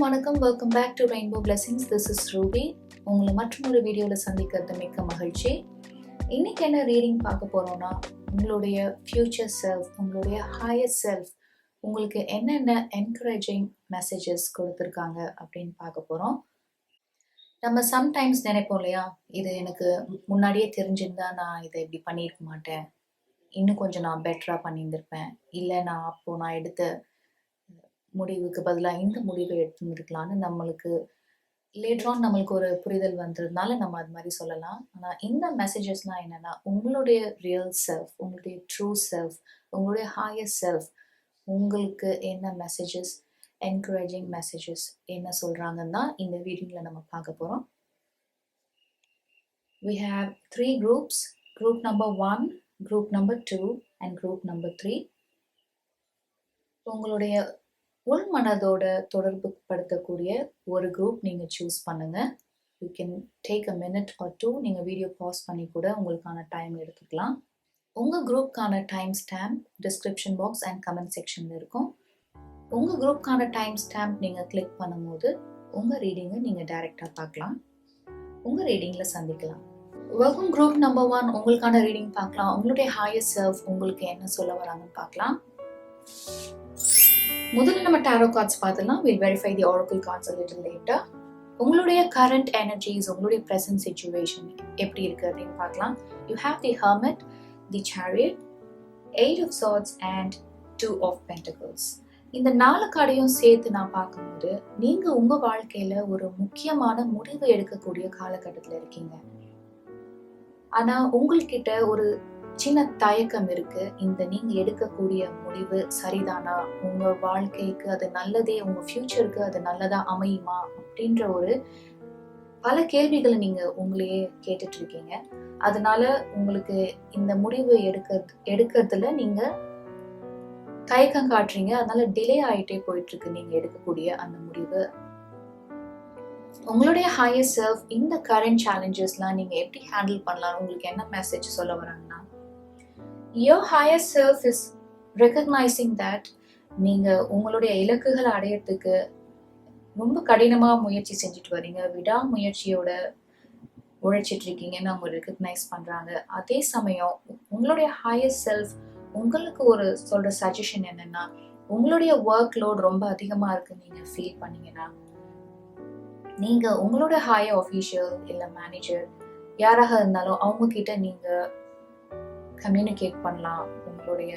வணக்கம். Welcome back to rainbow blessings. This is Ruby. உங்களை மற்றொரு வீடியோவில் சந்திக்கிறது மிக்க மகிழ்ச்சி. இன்னைக்கு என்ன ரீடிங் பார்க்க போறோம்னா, உங்களுடைய ஃபியூச்சர் செல்ஃப், உங்களுடைய ஹையர் செல்ஃப் உங்களுக்கு என்னென்ன என்கரேஜிங் மெசேஜஸ் கொடுத்துருக்காங்க அப்படின்னு பார்க்க போகிறோம். நம்ம சம்டைம்ஸ் நினைப்போம் இல்லையா, இது எனக்கு முன்னாடியே தெரிஞ்சிருந்தா நான் இதை இப்படி பண்ணியிருக்க மாட்டேன், இன்னும் கொஞ்சம் நான் பெட்டராக பண்ணியிருந்திருப்பேன், இல்லை நான் எடுத்த முடிவுக்கு பதிலாக இந்த முடிவை எடுத்துருக்கலான்னு நம்மளுக்கு நம்மளுக்கு ஒரு புரிதல் வந்ததுனால நம்ம அது மாதிரி சொல்லலாம். ஆனால் இந்த மெசேஜஸ்லாம் என்னன்னா, உங்களுடைய ரியல் செல்ஃப், உங்களுடைய ட்ரூ செல்ஃப், உங்களுடைய ஹையர் செல்ஃப் உங்களுக்கு என்ன மெசேஜஸ், என்கரேஜிங் மெசேஜஸ் என்ன சொல்கிறாங்கன்னு தான் இந்த வீடியோவில் நம்ம பார்க்க போகிறோம். We have 3 groups, group number 1, group number 2 and group number 3. உங்களுடைய உள் மனதோட தொடர்பு படுத்தக்கூடிய ஒரு குரூப் நீங்கள் சூஸ் பண்ணுங்க. You can take a minute R 2. நீங்கள் வீடியோ பாஸ் பண்ணி கூட உங்களுக்கான டைம் எடுத்துக்கலாம். உங்கள் குரூப்கான time stamp description box and comment செக்ஷனில் இருக்கும். உங்கள் குரூப்கான டைம் ஸ்டாம்ப் நீங்கள் கிளிக் பண்ணும்போது உங்கள் ரீடிங்கை நீங்கள் டைரெக்டாக பார்க்கலாம், உங்கள் ரீடிங்கில் சந்திக்கலாம். Welcome group number 1. உங்களுக்கான ரீடிங் பார்க்கலாம். உங்களுடைய ஹையர் செல்ஃப் உங்களுக்கு என்ன சொல்ல வராங்கன்னு பார்க்கலாம். முதல்ல நம்ம டாரோ கார்ட்ஸ் பார்த்துலாம். Will verify the oracle cards a little later. உங்களுடைய கரண்ட் எனர்ஜிஸ், உங்களுடைய ப்ரெசன்ட் சிச்சுவேஷன் எப்படி இருக்குது அப்படின்னு பார்க்கலாம். You have the hermit, the chariot, 8 of swords and 2 of pentacles. இந்த 4 கார்டையும் சேர்த்து நான் பார்க்கும்போது நீங்கள் உங்கள் வாழ்க்கையில் ஒரு முக்கியமான முடிவு எடுக்கக்கூடிய காலகட்டத்தில் இருக்கீங்க. ஆனால் உங்கள்கிட்ட ஒரு சின்ன தயக்கம் இருக்கு. இந்த நீங்க எடுக்கக்கூடிய முடிவு சரிதானா, உங்க வாழ்க்கைக்கு அது நல்லதே, உங்க ஃபியூச்சருக்கு அது நல்லதா அமையுமா அப்படின்ற ஒரு பல கேள்விகளை நீங்க உங்களையே கேட்டுட்டு இருக்கீங்க. அதனால உங்களுக்கு இந்த முடிவு எடுக்கிறதுல நீங்க தயக்கம் காட்டுறீங்க. அதனால டிலே ஆயிட்டே போயிட்டு இருக்கு நீங்க எடுக்கக்கூடிய அந்த முடிவு. உங்களுடைய ஹையர் செல்ஃப் இந்த கரண்ட் சேலஞ்சஸ்லாம் நீங்க எப்படி ஹேண்டில் பண்ணலாம், உங்களுக்கு என்ன மெசேஜ் சொல்ல வராங்கன்னா, your higher self is recognizing that நீங்க உங்களுடைய இலக்குகளை அடையறதுக்கு ரொம்ப கடினமா முயற்சி செஞ்சுட்டு வரீங்க, விடாமுயற்சியோட உழைச்சிட்டு இருக்கீங்கன்னு அவங்க ரெக்கக்னைஸ் பண்றாங்க. அதே சமயம் உங்களுடைய ஹையர் செல்ஃப் உங்களுக்கு ஒரு சொல்ற சஜஷன் என்னன்னா, உங்களுடைய ஒர்க் லோட் ரொம்ப அதிகமா இருக்கு நீங்க ஃபீல் பண்ணீங்கன்னா, நீங்க உங்களோட ஹையர் ஆஃபீஷியல் இல்லை மேனேஜர் யாராக இருந்தாலும் அவங்க கிட்ட நீங்க கம்யூனிகேட் பண்ணலாம். உங்களுடைய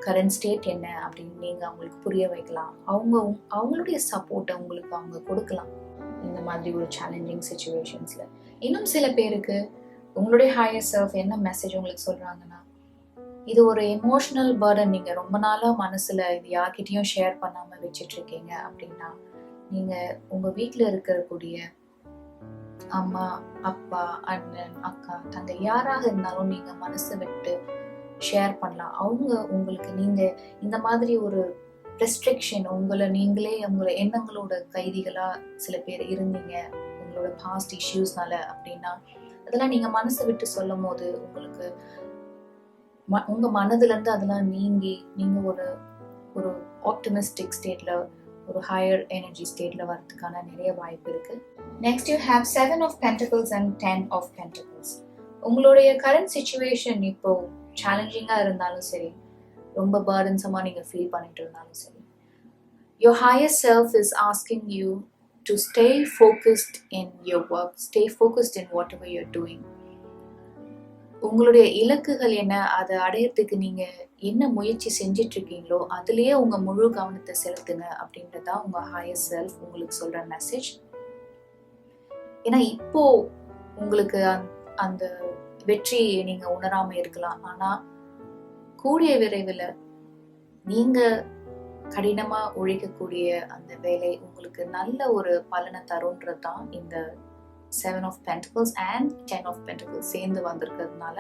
கரண்ட் ஸ்டேட் என்ன அப்படின்னு நீங்கள் அவங்களுக்கு புரிய வைக்கலாம். அவங்களுடைய சப்போர்ட்டை உங்களுக்கு அவங்க கொடுக்கலாம் இந்த மாதிரி ஒரு சேலஞ்சிங் சுச்சுவேஷன்ஸில். இன்னும் சில பேருக்கு உங்களுடைய ஹையர் செல்ஃப் என்ன மெசேஜ் உங்களுக்கு சொல்கிறாங்கன்னா, இது ஒரு எமோஷ்னல் பர்டன், நீங்கள் ரொம்ப நாளாக மனசில் இது யார்கிட்டையும் ஷேர் பண்ணாமல் வச்சிட்ருக்கீங்க அப்படின்னா, நீங்கள் உங்கள் வீட்டில் இருக்கக்கூடிய அம்மா, அப்பா, அண்ணன், அக்கா, தங்கை யாராக இருந்தாலும் நீங்க மனசு விட்டு ஷேர் பண்ணலாம். அவங்க உங்களுக்கு நீங்க இந்த மாதிரி ஒரு ரெஸ்ட்ரிக்ஷன், உங்களை எண்ணங்களோட கைதிகளா சில பேர் இருந்தீங்க உங்களோட பாஸ்ட் இஷ்யூஸ்னால அப்படின்னா, அதெல்லாம் நீங்க மனசை விட்டு சொல்லும் போது உங்களுக்கு உங்க மனதுல இருந்து அதெல்லாம் நீங்கி நீங்க ஒரு ஆப்டிமிஸ்டிக் ஸ்டேட்ல, ஒரு ஹையர் எனர்ஜி ஸ்டேட்ல வரதுக்கான நிறைய வாய்ப்பு இருக்கு. Next you have 7 of pentacles and 10 of pentacles. உங்களுடைய கரண்ட் சிச்சுவேஷன் இப்போ சேலஞ்சிங்கா இருந்தாலும் சரி, ரொம்ப பர்டன்ஸமா நீங்க ஃபீல் பண்ணிட்டு இருந்தாலும் சரி, your higher self is asking you to stay focused in your work, stay focused in whatever you're doing. உங்களுடைய இலக்குகள் என்ன, அதை அடையறதுக்கு நீங்க என்ன முயற்சி செஞ்சிட்டு இருக்கீங்களோ அதுலயே உங்க முழு கவனத்தை செலுத்துங்க அப்படின்றதா உங்க ஹையர் செல்ஃப் உங்களுக்கு சொல்ற மெசேஜ். ஏன்னா இப்போ உங்களுக்கு அந்த வெற்றியை நீங்க உணராம இருக்கலாம், ஆனா கூடிய விரைவில் நீங்க கடினமா உழைக்கக்கூடிய அந்த வேலை உங்களுக்கு நல்ல ஒரு பலனை தரும்ன்றதுதான் இந்த 7 of pentacles and 10 of pentacles சேர்ந்து வந்திருக்கிறதுனால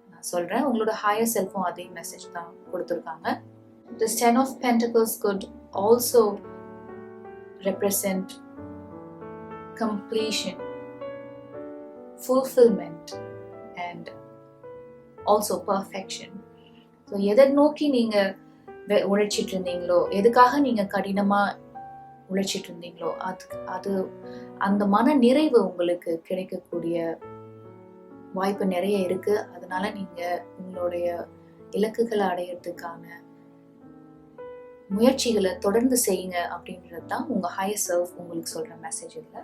நான் சொல்றேன். உங்களோட ஹையர் செல்ஃபும் அதே மெசேஜ் தான் கொடுத்துருக்காங்க. This 10 of pentacles could also represent completion, fulfillment and also perfection. So எதை நோக்கி நீங்க உழைச்சிட்டு இருந்தீங்களோ, எதுக்காக நீங்க கடினமா உழைச்சிட்டு இருந்தீங்களோ அது அந்த மன நிறைவு உங்களுக்கு கிடைக்கக்கூடிய வாய்ப்பு நிறைய இருக்கு. அதனால நீங்க உங்களுடைய இலக்குகளை அடையிறதுக்கான முயற்சிகளை தொடர்ந்து செய்யுங்க அப்படின்றது தான் உங்க ஹையர் செல்ஃப் உங்களுக்கு சொல்ற மெசேஜ். இல்ல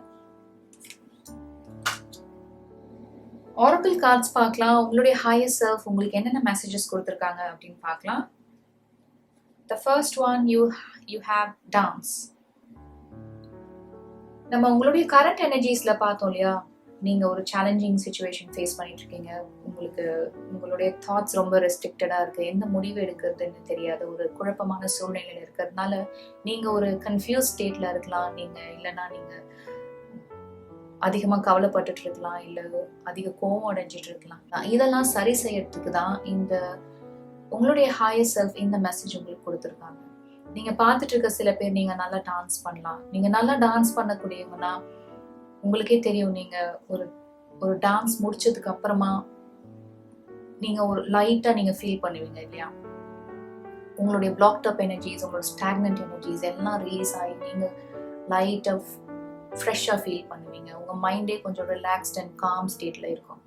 ஆரக்கிள் கார்ட்ஸ் பார்க்கலாம். உங்களுடைய ஹையர் செல்ஃப் உங்களுக்கு என்னென்ன மெசேஜஸ் கொடுத்துருக்காங்க அப்படின்னு பார்க்கலாம். The first one, you have dance. நம்ம உங்களுடைய கரண்ட் எனர்ஜிஸ்ல பார்த்தோம் இல்லையா, நீங்க ஒரு சேலஞ்சிங் சிச்சுவேஷன் ஃபேஸ் பண்ணிட்டு இருக்கீங்க. உங்களுக்கு உங்களுடைய தாட்ஸ் ரொம்ப ரெஸ்ட்ரிக்டடா இருக்கு. எந்த முடிவு எடுக்கிறதுன்னு தெரியாத ஒரு குழப்பமான சூழ்நிலையில இருக்கிறதுனால நீங்க ஒரு கன்ஃபியூஸ் ஸ்டேட்ல இருக்கலாம். இல்லைன்னா நீங்க அதிகமா கவலைப்பட்டுட்டு இருக்கலாம், இல்ல அதிக கோவம் அடைஞ்சிட்டு இருக்கலாம். இதெல்லாம் சரி செய்யறதுக்கு தான் இந்த உங்களுடைய ஹையர் செல்ஃப் இந்த மெசேஜ் உங்களுக்கு கொடுத்துருக்காங்க. நீங்க பார்த்துட்டு இருக்க சில பேர் நீங்க நல்லா டான்ஸ் பண்ணலாம். நீங்க நல்லா டான்ஸ் பண்ணக்கூடியவங்கன்னா உங்களுக்கே தெரியும், நீங்க ஒரு டான்ஸ் முடிச்சதுக்கு அப்புறமா நீங்க ஒரு லைட்டா நீங்க ஃபீல் பண்ணுவீங்க இல்லையா, உங்களுடைய பிளாக்ட் அப் எனர்ஜிஸ், உங்களோட ஸ்டாக்னன்ட் எனர்ஜிஸ் எல்லாம் ரிலீஸ் ஆகி நீங்க லைட்டா ஃப்ரெஷ்ஷா ஃபீல் பண்ணுவீங்க. உங்க மைண்டே கொஞ்சம் ரிலாக்ஸ்ட் அண்ட் காம் ஸ்டேட்ல இருக்கும்.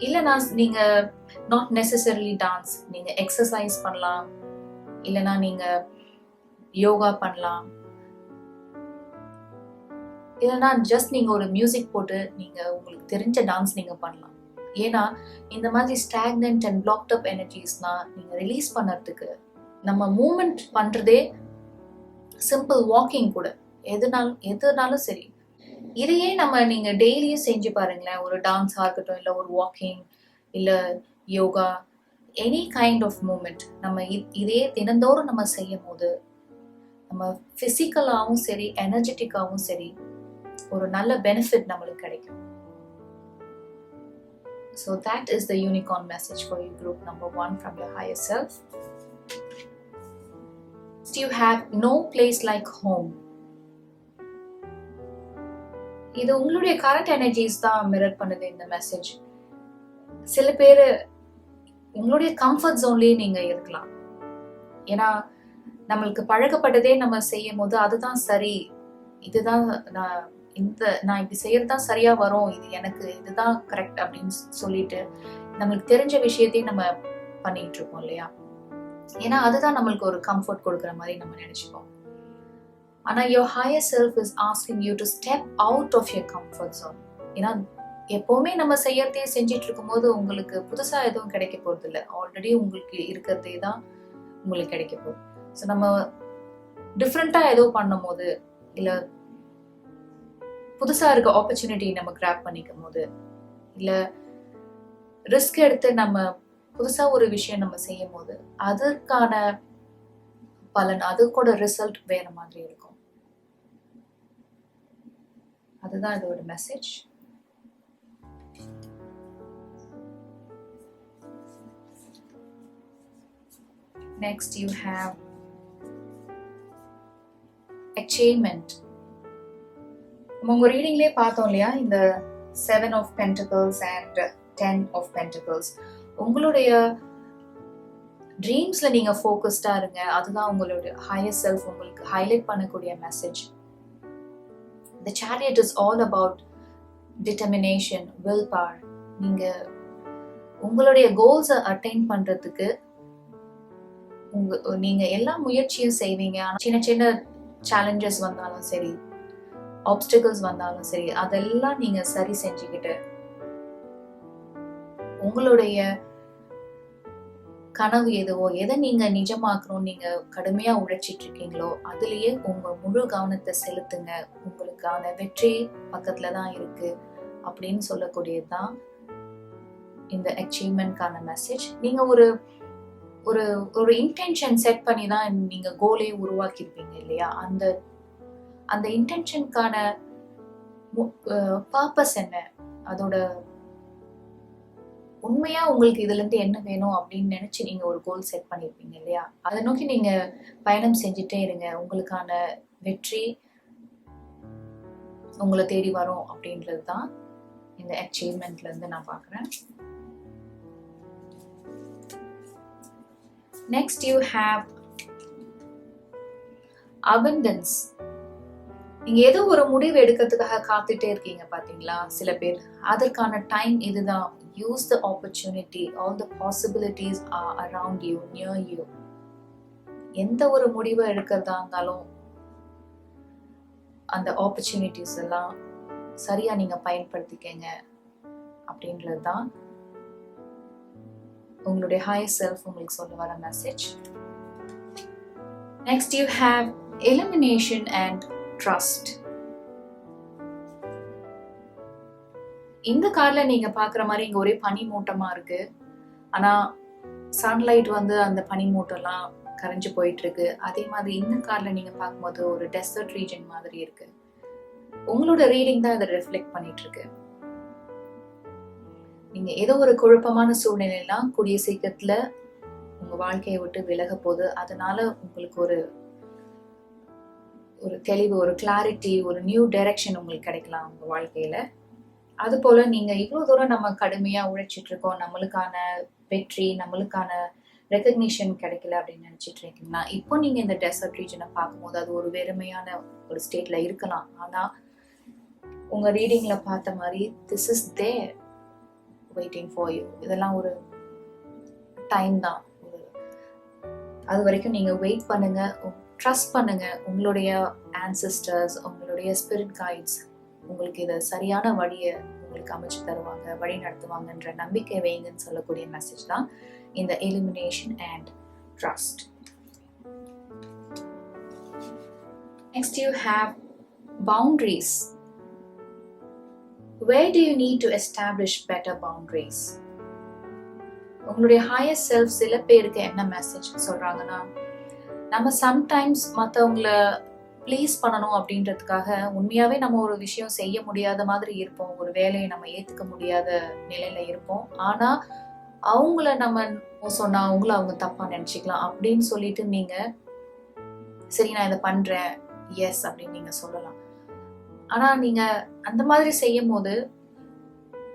இல்லைனா நீங்க நாட் நெசசரிலி டான்ஸ், நீங்க எக்ஸசைஸ் பண்ணலாம், இல்லைனா நீங்க யோகா பண்ணலாம், இல்லைனா ஜஸ்ட் நீங்க ஒரு மியூசிக் போட்டு நீங்க உங்களுக்கு தெரிஞ்ச டான்ஸ் நீங்க பண்ணலாம். ஏன்னா இந்த மாதிரி ஸ்டாக்னன்ட் அண்ட் பிளாக்ட் அப் எனர்ஜிஸ்லாம் நீங்க ரிலீஸ் பண்ணறதுக்கு நம்ம மூவ்மெண்ட் பண்றதே சிம்பிள் வாக்கிங் கூட எதுனாலும் சரி. இதையே நீங்க டெய்லியும் செஞ்சு பாருங்களேன். ஒரு டான்ஸா இருக்கட்டும், இல்ல ஒரு வாக்கிங், இல்ல yoga, any kind of movement நம்ம இதே தினந்தோறும் நம்ம செய்யும் போது நம்ம பிசிக்கலாவும் சரி எனர்ஜெட்டிக்காவும் சரி ஒரு நல்ல பெனிஃபிட் நம்மளுக்கு கிடைக்கும். So that is the unicorn message for you, group number 1 from your higher self. You have no place like home. இது உங்களுடைய கரண்ட் எனர்ஜிஸ் தான் மிரர் பண்ணுது இந்த மெசேஜ். சில பேர் உங்களுடைய கம்ஃபர்ட் ஜோன்லயே நீங்க இருக்கலாம். ஏன்னா நம்மளுக்கு பழக்கப்பட்டதே நம்ம செய்யும் போது அதுதான் சரி, இதுதான் நான் இப்படி செய்யறதுதான் சரியா வரும், இதுதான் கரெக்ட் அப்படின்னு சொல்லிட்டு நம்மளுக்கு தெரிஞ்ச விஷயத்தையும் நம்ம பண்ணிட்டு இருக்கோம் இல்லையா. ஏன்னா அதுதான் நம்மளுக்கு ஒரு கம்ஃபர்ட் கொடுக்குற மாதிரி நம்ம நினைச்சுப்போம். ஆனா your higher self is asking you to step out of your comfort zone. ஏன்னா எப்பவுமே நம்ம செய்யறதே செஞ்சிட்டு இருக்கும் போது உங்களுக்கு புதுசா எதுவும் கிடைக்க போறது இல்லை. ஆல்ரெடி உங்களுக்கு இருக்கிறதே தான் உங்களுக்கு கிடைக்க போகுது. ஸோ நம்ம டிஃப்ரெண்டா ஏதோ பண்ணும் போது, இல்ல புதுசா இருக்க ஆப்பர்ச்சுனிட்டி நம்ம கிராப் பண்ணிக்கும் போது, இல்ல ரிஸ்க் எடுத்து நம்ம புதுசா ஒரு விஷயம் நம்ம செய்யும் போது அதற்கான பலன், அதுக்கூட ரிசல்ட் வேற மாதிரி இருக்கும். அதுதான் இதோட message. Next you have achievement. உங்க ரீடிங்லயே பார்த்தோம் இல்லையா, இந்த 7 of Pentacles and 10 of Pentacles. உங்களுடைய ட்ரீம்ஸ்ல நீங்க ஃபோக்கஸ்டா இருங்க. அதுதான் உங்களுடைய ஹையர் செல்ஃப் உங்களுக்கு ஹைலைட் பண்ணக்கூடிய message. The Chariot is all about determination, willpower. நீங்க உங்களுடைய கோல்ஸை அட்டைன் பண்றதுக்கு நீங்க எல்லா முயற்சியும் செய்வீங்க. ஆனா சின்ன சின்ன சேலஞ்சஸ் வந்தாலும் சரி, ஆப்ஸ்டிகல்ஸ் வந்தாலும் சரி, அதெல்லாம் நீங்க சரி செஞ்சுக்கிட்டு உங்களுடைய கனவு எதுவோ, எதை நீங்க நிஜமாக்கணும் நீங்க கடுமையா உழைச்சிட்டு இருக்கீங்களோ அதுலயே உங்க முழு கவனத்தை செலுத்துங்க. உங்களுக்கான வெற்றி பக்கத்துலதான் இருக்கு அப்படின்னு சொல்லக்கூடியதுதான் இந்த அச்சீவ்மெண்ட்கான மெசேஜ். நீங்க ஒரு ஒரு ஒரு இன்டென்ஷன் செட் பண்ணி தான் நீங்க கோலே உருவாக்கியிருப்பீங்க இல்லையா. அந்த இன்டென்ஷனுக்கான பர்பஸ் என்ன, அதோட உண்மையா உங்களுக்கு இதுல இருந்து என்ன வேணும் அப்படின்னு நினைச்சு நீங்க ஒரு கோல் செட் பண்ணிருப்பீங்க இல்லையா. அதை நோக்கி நீங்க பயணம் செஞ்சுட்டே இருங்க. உங்களுக்கான வெற்றி உங்களை தேடி வரும் அப்படின்றது தான் இந்த அச்சீவ்மெண்ட்ல இருந்து நான் பாக்குறேன். Next you have abundance. நீங்க ஏதோ ஒரு முடிவு எடுக்கிறதுக்காக காத்துட்டே இருக்கீங்க பாத்தீங்களா சில பேர், அதற்கான டைம் இதுதான். Use the opportunity. All the possibilities R around you, near you. எந்த ஒரு முடிவை எடுக்கிறதா இருந்தாலும் அந்த ஆப்பர்ச்சுனிட்டிஸ் எல்லாம் சரியா நீங்க பயன்படுத்திக்கங்க அப்படின்றது தான் உங்களுடைய ஹையர் செல்ஃப் உங்களுக்கு சொல்ல வர message. Next you have elimination and trust. இந்த கார்ட்ல நீங்க பாக்குற மாதிரி இங்க ஒரே பனி மூட்டமா இருக்கு. ஆனா சன்லைட் வந்து அந்த பனி மூட்டம்லாம் கரைஞ்சு போயிட்டு இருக்கு. அதே மாதிரி இந்த கார்ட்ல நீங்க பார்க்கும்போது ஒரு டெசர்ட் ரீஜன் மாதிரி இருக்கு. உங்களோட ரீடிங் தான் இதை ரிஃப்ளெக்ட் பண்ணிட்டு இருக்கு. நீங்க ஏதோ ஒரு குழப்பமான சூழ்நிலையெல்லாம் கூடிய சீக்கிரத்துல உங்க வாழ்க்கையை விட்டு விலக போகுது. அதனால உங்களுக்கு ஒரு தெளிவு, ஒரு கிளாரிட்டி, ஒரு நியூ டைரக்ஷன் உங்களுக்கு கிடைக்கலாம் உங்க வாழ்க்கையில. அது போல நீங்க இவ்வளவு தூரம் நம்ம கடுமையா உழைச்சிட்டு இருக்கோம், நம்மளுக்கான வெற்றி, நம்மளுக்கான ரெகக்னிஷன் கிடைக்கல அப்படின்னு நினைச்சிட்டு இருக்கீங்கன்னா, இப்போ நீங்க இந்த டெசர்ட் ரீஜனை பார்க்கும்போது அது ஒரு வெறுமையான ஒரு ஸ்டேட்ல இருக்கலாம். ஆனா உங்க ரீடிங்ல பார்த்த மாதிரி this is there waiting for you. இதெல்லாம் ஒரு டைம் தான். அது வரைக்கும் நீங்க வெயிட் பண்ணுங்க, ட்ரஸ்ட் பண்ணுங்க. உங்களுடைய ஆன்செஸ்டர்ஸ், உங்களுடைய ஸ்பிரிட் கைட்ஸ் உங்களுக்கு இதை சரியான வழியை உங்களுக்கு அமைச்சு தருவாங்க, வழி நடத்துவாங்கன்ற நம்பிக்கை வைங்கன்னு சொல்லக்கூடிய மெசேஜ் தான் இந்த elimination and trust. Next you have boundaries. Where do you need to establish better boundaries? உங்களுடைய ஹையர் செல்ஃப் சில பேருக்கு என்ன மெசேஜ் சொல்றாங்கன்னா, நம்ம சம்டைம்ஸ் மற்றவங்களை ப்ளீஸ் பண்ணணும் அப்படின்றதுக்காக உண்மையாவே நம்ம ஒரு விஷயம் செய்ய முடியாத மாதிரி இருப்போம், ஒரு வேலையை நம்ம ஏத்துக்க முடியாத நிலையில இருப்போம். ஆனா அவங்கள நம்ம சொன்னா அவங்கள அவங்க தப்பா நினைச்சுக்கலாம் அப்படின்னு சொல்லிட்டு நீங்க சரி நான் இதை பண்றேன் எஸ் அப்படின்னு நீங்க சொல்லலாம். ஆனா நீங்க அந்த மாதிரி செய்யும் போது,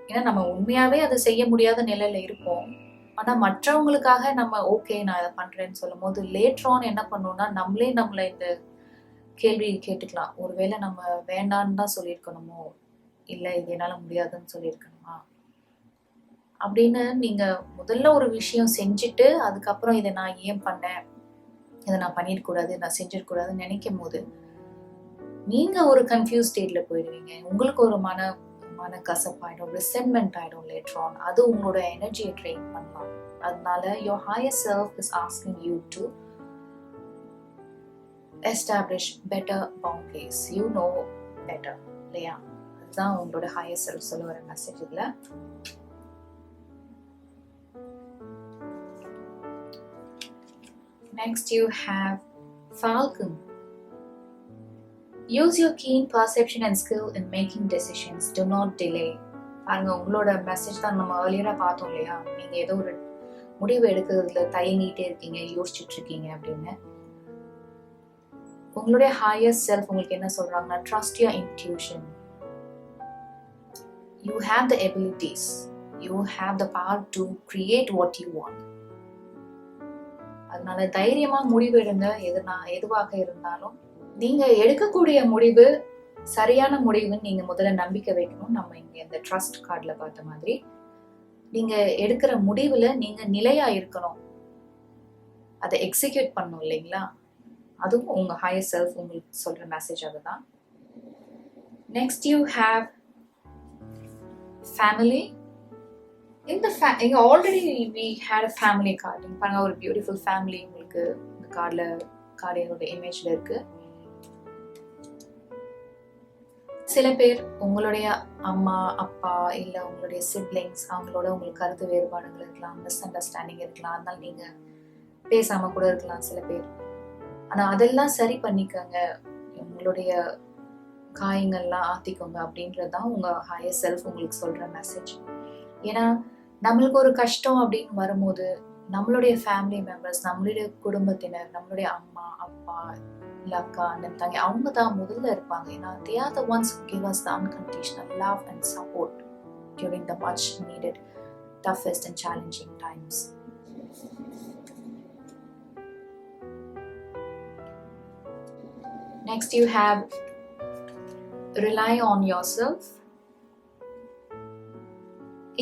ஏன்னா நம்ம உண்மையாவே அதை செய்ய முடியாத நிலையில இருப்போம், ஆனா மற்றவங்களுக்காக நம்ம ஓகே நான் இதை பண்றேன்னு சொல்லும் போது லேட்டர் ஆன் என்ன பண்ணோம்னா நம்மளே நம்மள இந்த கேள்வி கேட்டுக்கலாம், ஒருவேளை நம்ம வேண்டான்னு தான் சொல்லியிருக்கணுமோ, இல்லை இது என்னால முடியாதுன்னு சொல்லியிருக்கணுமா அப்படின்னு நீங்க முதல்ல ஒரு விஷயம் செஞ்சுட்டு அதுக்கப்புறம் இதை நான் ஏன் பண்ணேன், இதை நான் பண்ணிடக்கூடாது, நான் செஞ்சிடக்கூடாதுன்னு நினைக்கும் போது நீங்க ஒரு கன்ஃபியூஸ் ஸ்டேட்ல போயிடுவீங்க. உங்களுக்கு ஒரு மன கசப்பாயிடும், ரிசென்ட்மெண்ட் ஆயிடும் லேட்டர் ஆன். அது உங்களோட எனர்ஜியை ட்ரெயின் பண்ணலாம். அதனால your higher self is asking you to establish better boundaries. You know better. இல்லையா? அதுதான் உங்களோட higher self சொல்ல வர மெசேஜ் இதுல. Next you have Falcon. Use your keen perception and skill in making decisions. Do not delay. பாருங்க, உங்களோட message தான் நம்ம ஏர்லியரா பார்த்தோம் இல்லையா, நீங்க ஏதோ ஒரு முடிவு எடுக்கிறதுல தயங்கிட்டே இருக்கீங்க, யோசிச்சுட்டு இருக்கீங்க அப்படின்னு. உங்களுடைய ஹையர் செல்ஃப் உங்களுக்கு என்ன சொல்றாங்கன்னா, trust your intuition. You have the abilities, you have the power to create what you want. அதனால தைரியமா முடிவு எடுங்க. எதுவாக இருந்தாலும் நீங்க எடுக்கக்கூடிய முடிவு சரியான முடிவுன்னு நீங்க முதல்ல நம்பிக்கை வைக்கணும். நம்ம இங்க இந்த ட்ரஸ்ட் கார்டுல பார்த்த மாதிரி நீங்க எடுக்கிற முடிவுல நீங்க நிலையா இருக்கணும், அதை எக்ஸிக்யூட் பண்ணணும் இல்லைங்களா. அதுவும் உங்க ஹையர் செல்ஃப் உங்களுக்கு சொல்ற மெசேஜ் அதுதான். Next you have family. இங்க already we had a family card. பாருங்க, ஒரு பியூட்டிஃபுல் ஃபேமிலி உங்களுக்கு இந்த கார்டோட இமேஜ்ல இருக்கு. சில பேர் உங்களுடைய அம்மா அப்பா இல்ல உங்களுடைய சிப்லிங்ஸ், அவங்களோட உங்களுக்கு கருத்து வேறுபாடுகள் இருக்கலாம், மிஸ் அண்டர்ஸ்டாண்டிங் இருக்கலாம், அதனால நீங்க பேசாம கூட இருக்கலாம் சில பேர். ஆனா அதெல்லாம் சரி பண்ணிக்கங்க, உங்களுடைய காயங்கள்லாம் ஆத்திக்கோங்க அப்படின்றதுதான் உங்க ஹையர் செல்ஃப் உங்களுக்கு சொல்ற மெசேஜ். ஏன்னா நம்மளுக்கு ஒரு கஷ்டம் அப்படின்னு வரும்போது நம்மளுடைய ஃபேமிலி மெம்பர்ஸ், நம்மளுடைய குடும்பத்தினர், நம்மளுடைய அம்மா அப்பா இல்ல அக்கா அண்ணன் தங்கை, அவங்க தான் முதல்ல இருப்பாங்க. ஏன்னா they are the ones who give us the unconditional love and support during the much needed toughest and challenging times. Next you have rely on yourself.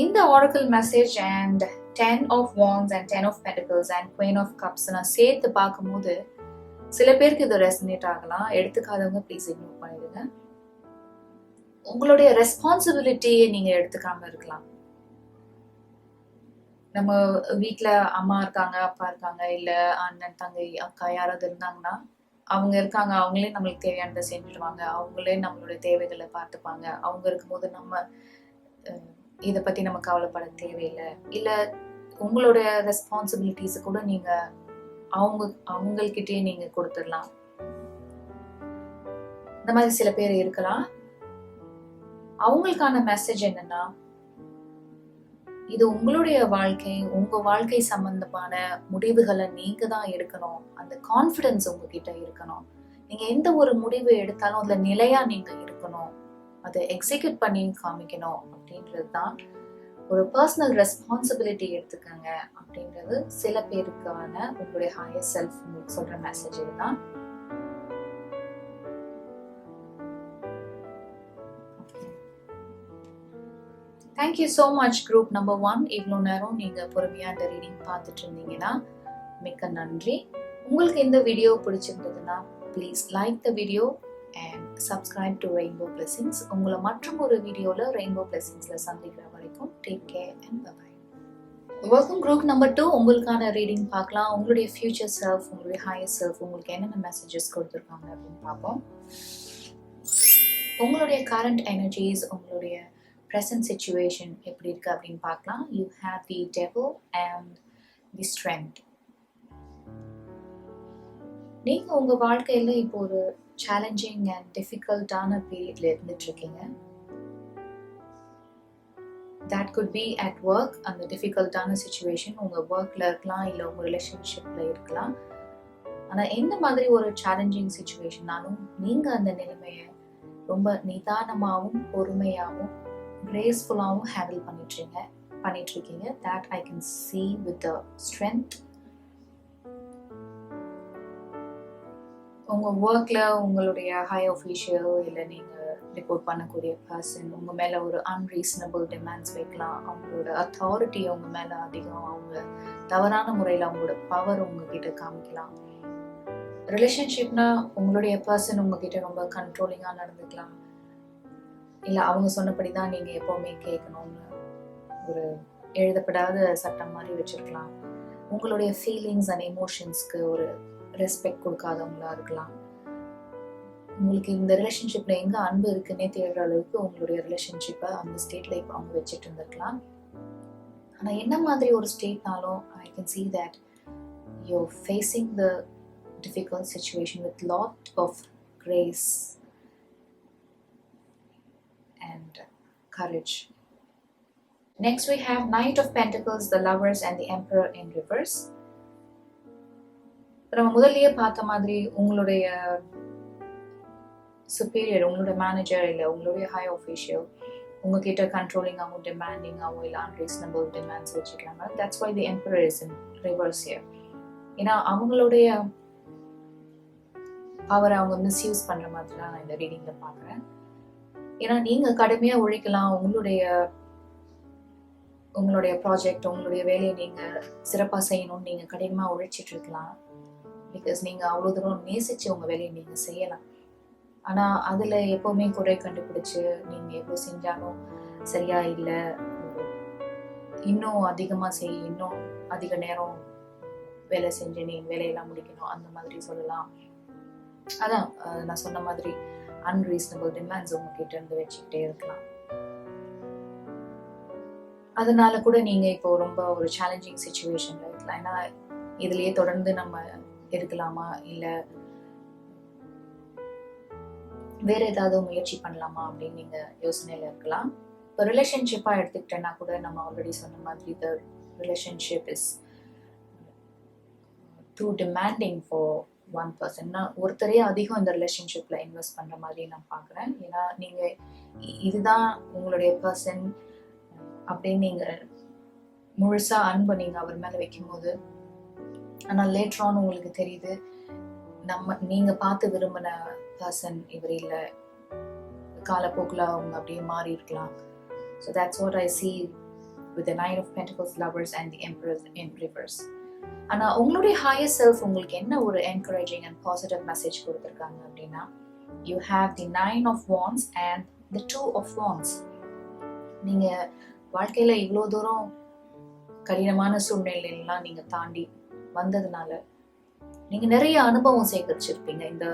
In the oracle message and 10 of wands and 10 of pentacles and queen of cups நான் சேர்த்து பார்க்கும்போது சில பேருக்கு இது resonate ஆகலாம். எடுத்துக்காதவங்க please ignore பண்ணிடுங்க. உங்களுடைய ரெஸ்பான்சிபிலிட்டியை நீங்க எடுத்துக்காம இருக்கலாம். நம்ம வீட்டுல அம்மா இருக்காங்க, அப்பா இருக்காங்க, இல்ல அண்ணன் தங்கை அக்கா யாராவது இருந்தாங்கன்னா அவங்க இருக்காங்க, அவங்களே நம்மளுக்கு தேவையானதை செஞ்சுடுவாங்க, அவங்களே நம்மளுடைய தேவைகளை பார்த்துப்பாங்க. அவங்க இருக்கும்போது நம்ம இதை பத்தி நம்ம கவலைப்பட தேவையில்லை. இல்ல உங்களுடைய ரெஸ்பான்சிபிலிட்டிஸை கூட நீங்க அவங்கள்கிட்டயே நீங்க கொடுத்துடலாம். இந்த மாதிரி சில பேர் இருக்கலாம். அவங்களுக்கான மெசேஜ் என்னன்னா, இது உங்களுடைய வாழ்க்கை, உங்க வாழ்க்கை சம்பந்தமான முடிவுகளை நீங்க தான் எடுக்கணும். அந்த கான்ஃபிடன்ஸ் உங்ககிட்ட இருக்கணும். நீங்க எந்த ஒரு முடிவு எடுத்தாலும் அதுல நிலையா நீங்க இருக்கணும், அதை எக்ஸிக்யூட் பண்ணி காமிக்கணும் அப்படின்றது தான். ஒரு பர்சனல் ரெஸ்பான்சிபிலிட்டி எடுத்துக்கங்க அப்படின்றது சில பேருக்கான உங்களுடைய ஹையர் செல்ஃப் உங்களுக்கு சொல்ற மெசேஜ் இதுதான். Thank you so much group number 1. இவ்வளோ நேரம் நீங்க பொறுமையா இந்த ரீடிங் பார்த்துட்டு இருந்தீங்கன்னா மிக்க நன்றி. உங்களுக்கு இந்த வீடியோ பிடிச்சிருந்ததுன்னா please like the video and subscribe to rainbow blessings. உங்களை மற்றும் ஒரு வீடியோல ரெயின்போ பிளெஸிங்ஸ்ல சந்திக்கிற வரைக்கும் take care and bye. Welcome group number 2. உங்களுக்கான ரீடிங் பார்க்கலாம். உங்களுடைய ஃபியூச்சர் செல்ஃப், உங்களுடைய ஹையர் செல்ஃப் உங்களுக்கு என்னென்ன மெசேஜஸ் கொடுத்துருக்காங்க அப்படின்னு பார்ப்போம். உங்களுடைய கரண்ட் எனர்ஜிஸ், உங்களுடைய present situation எப்படி இருக்கு அப்படின்னு பார்க்கலாம். You have the devil and the strength. நீங்க உங்க வாழ்க்கையில இப்போ ஒரு சேலஞ்சிங் அண்ட் டிஃபிகல்ட்டான பீரியட்ல இருந்துட்டு இருக்கீங்க. That could be at work. அந்த டிஃபிகல்ட்டான சிச்சுவேஷன் உங்க ஒர்க்ல இருக்கலாம், இல்ல உங்க ரிலேஷன்ஷிப்ல இருக்கலாம். ஆனா எந்த மாதிரி ஒரு சேலஞ்சிங் சிச்சுவேஷனாலும் நீங்க அந்த நிலைமையை ரொம்ப நிதானமாகவும் பொறுமையாகவும் graceful-ஆவும் ஹேண்டில் பண்ணிட்டு இருக்கீங்க. That I can see with the strength. உங்க ஒர்க்ல உங்களுடைய ஹை ஆஃபீஷியல் இல்ல நீங்க ரிப்போர்ட் பண்ணக்கூடிய பர்சன் உங்க மேல ஒரு அன்ரீசனபிள் டிமாண்ட்ஸ் வைக்கலாம். அவங்களோட அத்தாரிட்டி உங்க மேல அதிகம், அவங்க தவறான முறையில அவங்களோட பவர் உங்ககிட்ட காமிக்கலாம். ரிலேஷன்ஷிப்னா உங்களுடைய பர்சன் உங்ககிட்ட ரொம்ப கண்ட்ரோலிங்கா நடந்துக்கலாம். இல்ல அவங்க சொன்னபடிதான் நீங்க எப்பவுமே கேட்கணும்னு ஒரு எழுதப்படாத சட்டம் மாதிரி வச்சிருக்கலாம். உங்களுடைய ஃபீலிங்ஸ் அண்ட் எமோஷன்ஸ்க்கு ஒரு ரெஸ்பெக்ட் கொடுக்காதவங்களா இருக்கலாம். உங்களுக்கு இந்த ரிலேஷன்ஷிப்ல எங்க அன்பு இருக்குன்னே தேடுற அளவுக்கு உங்களுடைய ரிலேஷன்ஷிப்பை அந்த ஸ்டேட்ல இப்போ அவங்க வச்சுட்டு இருந்திருக்கலாம். ஆனா என்ன மாதிரி ஒரு ஸ்டேட்னாலும் I can see that you're facing the difficult situation with lot of grace and courage. Next we have Knight of Pentacles, the Lovers and the Emperor in reverse. நம்ம முதல்லயே பார்த்த மாதிரி உங்களுடைய சுப்பீரியர், உங்களுடைய மேனேஜர் இல்ல உங்களுடைய ஹை ஆஃபீஷியல் உங்ககிட்ட கண்ட்ரோலிங்காகவும் டிமாண்டிங்காகவும் இல்லை அன்ரீசனபிள் டிமாண்ட்ஸ் வச்சுக்கிறாங்க. That's why the Emperor is in reverse here. ஏன்னா அவங்களுடைய பவரை அவங்க மிஸ்யூஸ் பண்ற மாதிரி தான் நான் இந்த ரீடிங்ல பார்க்குறேன். ஏன்னா நீங்க கடுமையா உழைக்கலாம், உங்களுடைய ப்ராஜெக்ட் உங்களுடைய வேலையை நீங்க சிறப்பா செய்யணும்னு நீங்க கடினமா உழைச்சிட்டு இருக்கலாம். பிகாஸ் நீங்க அவ்வளவு தூரம் நேசிச்சு உங்க வேலையை நீங்க செய்யலாம். ஆனா அதுல எப்பவுமே குறை கண்டுபிடிச்சு நீங்க எவ்வளவு செஞ்சாலும் சரியா இல்லை, இன்னும் அதிகமா இன்னும் அதிக நேரம் வேலை செஞ்சு நீ வேலையெல்லாம் முடிக்கணும் அந்த மாதிரி சொல்லலாம். அதான் நான் சொன்ன மாதிரி அன்ரீசனபிள் டிமாண்ட்ஸ் உங்ககிட்ட இருந்து வச்சுக்கிட்டே இருக்கலாம். அதனால கூட நீங்க இப்போ ரொம்ப ஒரு சேலஞ்சிங் சிச்சுவேஷன்ல இருக்கலாம். ஏன்னா இதுலயே தொடர்ந்து நம்ம இருக்கலாமா இல்ல வேற ஏதாவது முயற்சி பண்ணலாமா அப்படின்னு நீங்க யோசனையில இருக்கலாம். இப்போ ரிலேஷன்ஷிப்பா எடுத்துக்கிட்டேன்னா கூட நம்ம ஆல்ரெடி சொன்ன மாதிரி the relationship is too demanding for one person. நான் ஒருத்தரே அதிகம் இந்த ரிலேஷன்ஷிப்ல இன்வெஸ்ட் பண்ற மாதிரி நான் பாக்குறேன். ஏன்னா நீங்க இதுதான் உங்களுடைய பர்சன் அப்படின்னு நீங்க முழுசா அன்பை நீங்க அவர் மேல வைக்கும் போது, ஆனா லேட்டர் ஆன் உங்களுக்கு தெரியுது நீங்க பார்த்து விரும்பின பர்சன் இவர் இல்லை, காலப்போக்கில் அவங்க அப்படியே மாறி இருக்கலாம். So that's what I see with the Nine of Pentacles lovers and the Emperor in reverse. ஆனா உங்களுடைய higher self உங்களுக்கு என்ன ஒரு encouraging and positive message கொடுத்திருக்காங்க அப்படின்னா, you have the Nine of Wands and the Two of Wands. நீங்க வாழ்க்கையில இவ்வளோ தூரம் கடினமான சூழ்நிலையெல்லாம் நீங்க தாண்டி வந்ததுனால நீங்க நிறைய அனுபவம் சேகரிச்சிருப்பீங்க. இந்த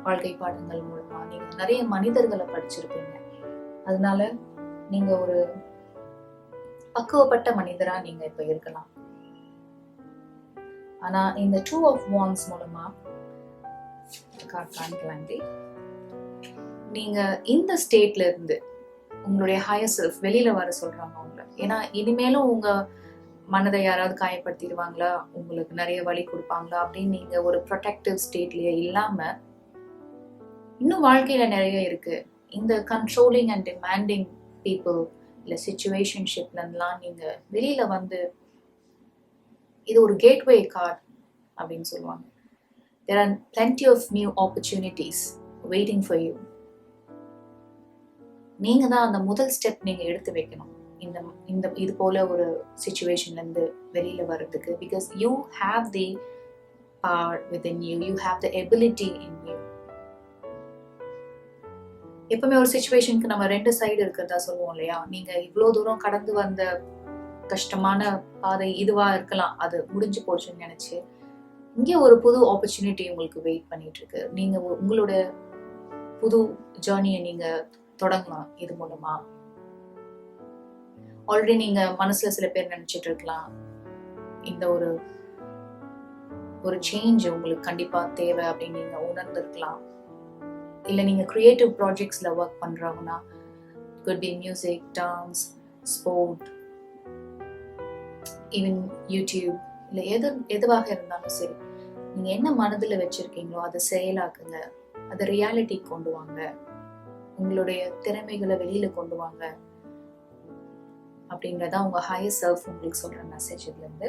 வாழ்க்கை பாடங்கள் மூலமா நீங்க நிறைய மனிதர்களை படிச்சிருப்பீங்க. அதனால நீங்க ஒரு பக்குவப்பட்ட மனிதரா நீங்க இப்ப இருக்கலாம். ஆனா இந்த டூ ஆஃப் வாண்ட்ஸ் மூலமா நீங்க இந்த ஸ்டேட்ல இருந்து உங்களுடைய ஹையர் செல்ஃப் வெளியில வர சொல்றாங்க உங்களை. ஏன்னா இனிமேலும் உங்க மனதை யாராவது காயப்படுத்திடுவாங்களா, உங்களுக்கு நிறைய வலி கொடுப்பாங்களா அப்படின்னு நீங்க ஒரு ப்ரொடெக்டிவ் ஸ்டேட்லயே இல்லாம, இன்னும் வாழ்க்கையில நிறைய இருக்கு. இந்த கண்ட்ரோலிங் அண்ட் டிமாண்டிங் பீப்புள் இல்ல சிச்சுவேஷன்ஷிப்ல இருந்தெல்லாம் நீங்க வெளியில வந்து, இது ஒரு கேட்வே கார்டு அப்படின்னு சொல்லுவாங்க. There are plenty of new opportunities waiting for you. நீங்க தான் அந்த முதல் ஸ்டெப் நீங்க எடுத்து வைக்கணும் இந்த இது போல ஒரு சிச்சுவேஷன்ல இருந்து வெளியில வர்றதுக்கு. Because you have the power within you, you have the ability in you. எப்பவுமே ஒரு சிச்சுவேஷனுக்கு நம்ம ரெண்டு சைடு இருக்கிறதா சொல்லுவோம் இல்லையா? நீங்க இவ்வளவு தூரம் கடந்து வந்த கஷ்டமான பாதை இதுவா இருக்கலாம், அது முடிஞ்சு போச்சுன்னு நினைச்சு இங்கே ஒரு புது ஆப்பர்ச்சுனிட்டி உங்களுக்கு வெயிட் பண்ணிட்டு இருக்கு. நீங்க உங்களோட புது ஜேர்னியை நீங்க தொடங்கலாம் இது மூலமா. ஆல்ரெடி நீங்க மனசுல சில பேர் நினைச்சிட்டு இருக்கலாம், இந்த ஒரு சேஞ்ச் உங்களுக்கு கண்டிப்பா தேவை அப்படின்னு நீங்க உணர்ந்திருக்கலாம். இல்ல நீங்க கிரியேட்டிவ் ப்ராஜெக்ட்ஸ்ல ஒர்க் பண்றவங்கன்னா, could be music, dance, sport, even YouTube, இல்ல எதுவாக இருந்தாலும் சரி, நீங்க என்ன மனதுல வச்சிருக்கீங்களோ அதை செயலாக்குங்க, அதை ரியாலிட்டி கொண்டு வாங்க, உங்களுடைய திறமைகளை வெளியில கொண்டு வாங்க அப்படின்றதா உங்க ஹையர் செல்ஃப் உங்களுக்கு சொல்ற மெசேஜ் இதுல இருந்து.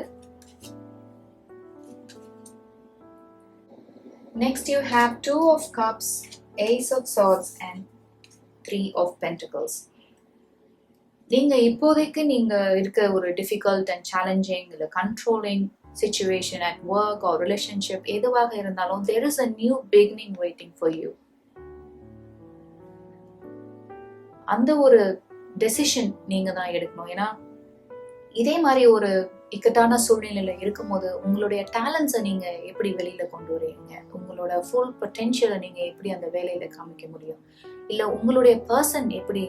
Next you have Two of Cups, Ace of Swords and Three of Pentacles. நீங்க இப்போதைக்கு நீங்க இருக்க ஒரு டிஃபிகல்ட் அண்ட் சேலஞ்சிங் இல்ல controlling situation at work or relationship எதுவாக இருந்தாலும், there is a new beginning waiting for you. அந்த ஒரு டெசிஷன் நீங்க தான் எடுக்கணும். ஏன்னா இதே மாதிரி ஒரு இக்கட்டான சூழ்நிலையில இருக்கும்போது உங்களுடைய டேலண்ட்ஸை நீங்க எப்படி வெளியில கொண்டு வரீங்க, உங்களோட ஃபுல் பொட்டென்ஷியலை நீங்க எப்படி அந்த வேலையில காமிக்க முடியும், இல்ல உங்களுடைய பர்சன் எப்படி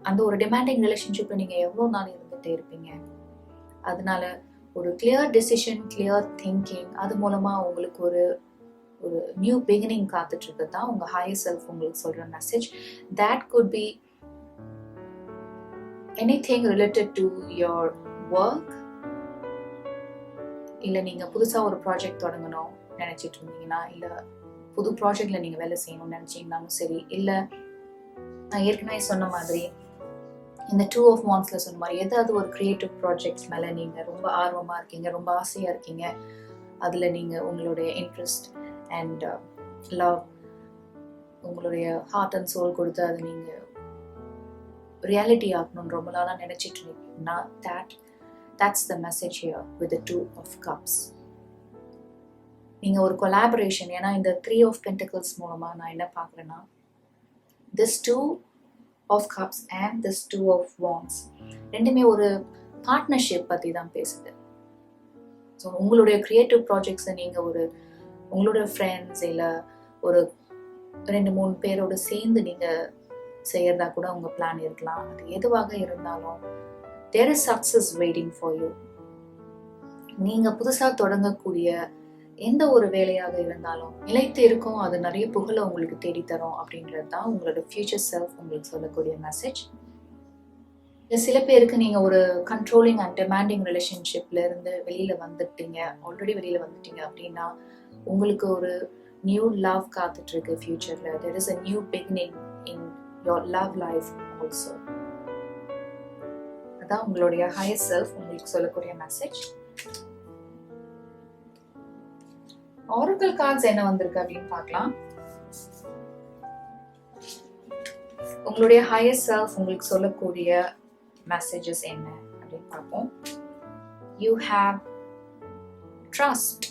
அந்த ஒரு டிமாண்டிங் ரிலேஷன்ஷிப்ல நீங்க எவ்வளவு நாள் இருந்துட்டே இருப்பீங்க. அதனால ஒரு கிளியர் டெசிஷன், கிளியர் திங்கிங், அது மூலமா உங்களுக்கு ஒரு நியூ பிகினிங் காத்துட்டு இருக்கிறது தான் உங்க ஹையர் செல்ஃப் உங்களுக்கு சொல்ற message. That could be anything related to your work. இல்ல நீங்க புதுசா ஒரு ப்ராஜெக்ட் தொடங்கணும் நினைச்சிட்டு இருந்தீங்கன்னா, இல்ல புது ப்ராஜெக்ட்ல நீங்க வேலை செய்யணும்னு நினைச்சீங்கன்னாலும் சரி, இல்ல நான் ஏற்கனவே சொன்ன மாதிரி இந்த டூ ஆஃப் வாண்ட்ஸ்ல சொன்ன மாதிரி ஏதாவது ஒரு கிரியேட்டிவ் ப்ராஜெக்ட்ஸ் மேல நீங்க ரொம்ப ஆர்வமா இருக்கீங்க, ரொம்ப ஆசையா இருக்கீங்க, அதுல நீங்க உங்களுடைய இன்ட்ரெஸ்ட் அண்ட் லவ், உங்களுடைய ஹார்ட் அண்ட் சோல் கொடுத்து அதை நீங்க ரியாலிட்டி ஆகணும்னு ரொம்ப நாளா நினைச்சிட்டு இருக்கீங்கன்னா, that's the message here with the Two of Cups. நீங்க ஒரு கொலாபரேஷன், ஏன்னா இந்த Three of Pentacles மூலமா நான் என்ன பாக்குறேன்னா, this Two of Cups and this Two of Wands ரெண்டுமே ஒரு பார்ட்னர்ஷிப் பத்தி தான் பேசுது. ஸோ உங்களுடைய கிரியேட்டிவ் ப்ராஜெக்ட்ஸை நீங்க உங்களோட ஃப்ரெண்ட்ஸ் இல்ல ஒரு 2-3 பேரோட சேர்ந்து நீங்க செய்யறதா கூட உங்க பிளான் இருக்கலாம். அது எதுவாக இருந்தாலும் there is success waiting for you. நீங்க புதுசா தொடங்கக்கூடிய எந்த ஒரு வேலையாக இருந்தாலும் நிலைத்து இருக்கும், அது நிறைய புகழை உங்களுக்கு தேடித்தரும் அப்படின்றது தான் உங்களோட ஃபியூச்சர் செல்ஃப் உங்களுக்கு சொல்லக்கூடிய மெசேஜ். சில பேருக்கு நீங்க ஒரு கண்ட்ரோலிங் அண்ட் டிமாண்டிங் ரிலேஷன்ஷிப்ல இருந்து ஆல்ரெடி வெளியில வந்துட்டீங்க அப்படின்னா, உங்களுக்கு ஒரு நியூ லவ் காத்துட்டு இருக்கு ஃபியூச்சர்ல. there is a new beginning in your love life also. அதான் உங்களுடைய ஹையர் செல்ஃப் உங்களுக்கு சொல்லக்கூடிய மெசேஜ். ஆரக்கிள் கார்ட்ஸ் என்ன வந்திருக்கு அப்படின்னு பார்க்கலாம். உங்களுடைய ஹையர் செல்ஃப் உங்களுக்கு சொல்லக்கூடிய மெசேஜஸ் என்ன அப்படின்னு பார்ப்போம். You have trust.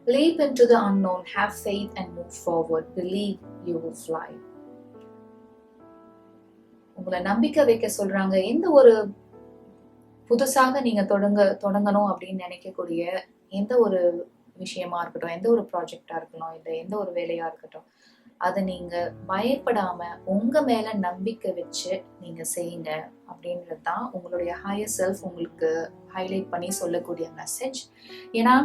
Leap into the unknown, have faith and move forward. Believe you will fly. உங்களை நம்பிக்கை வைக்க சொல்றாங்க. எந்த ஒரு புதுசாக நீங்க தொடங்கணும் அப்படின்னு நினைக்கக்கூடிய எந்த ஒரு விஷயமா இருக்கட்டும், எந்த ஒரு ப்ராஜெக்டா இருக்கலாம், இல்லை எந்த ஒரு வேலையா இருக்கட்டும், அதை நீங்க பயப்படாம உங்க மேல நம்பிக்கை வச்சு நீங்க செய்யுங்க அப்படின்றது தான் உங்களுடைய ஹையர் செல்ஃப் உங்களுக்கு ஹைலைட் பண்ணி சொல்லக்கூடிய மெசேஜ். ஏன்னா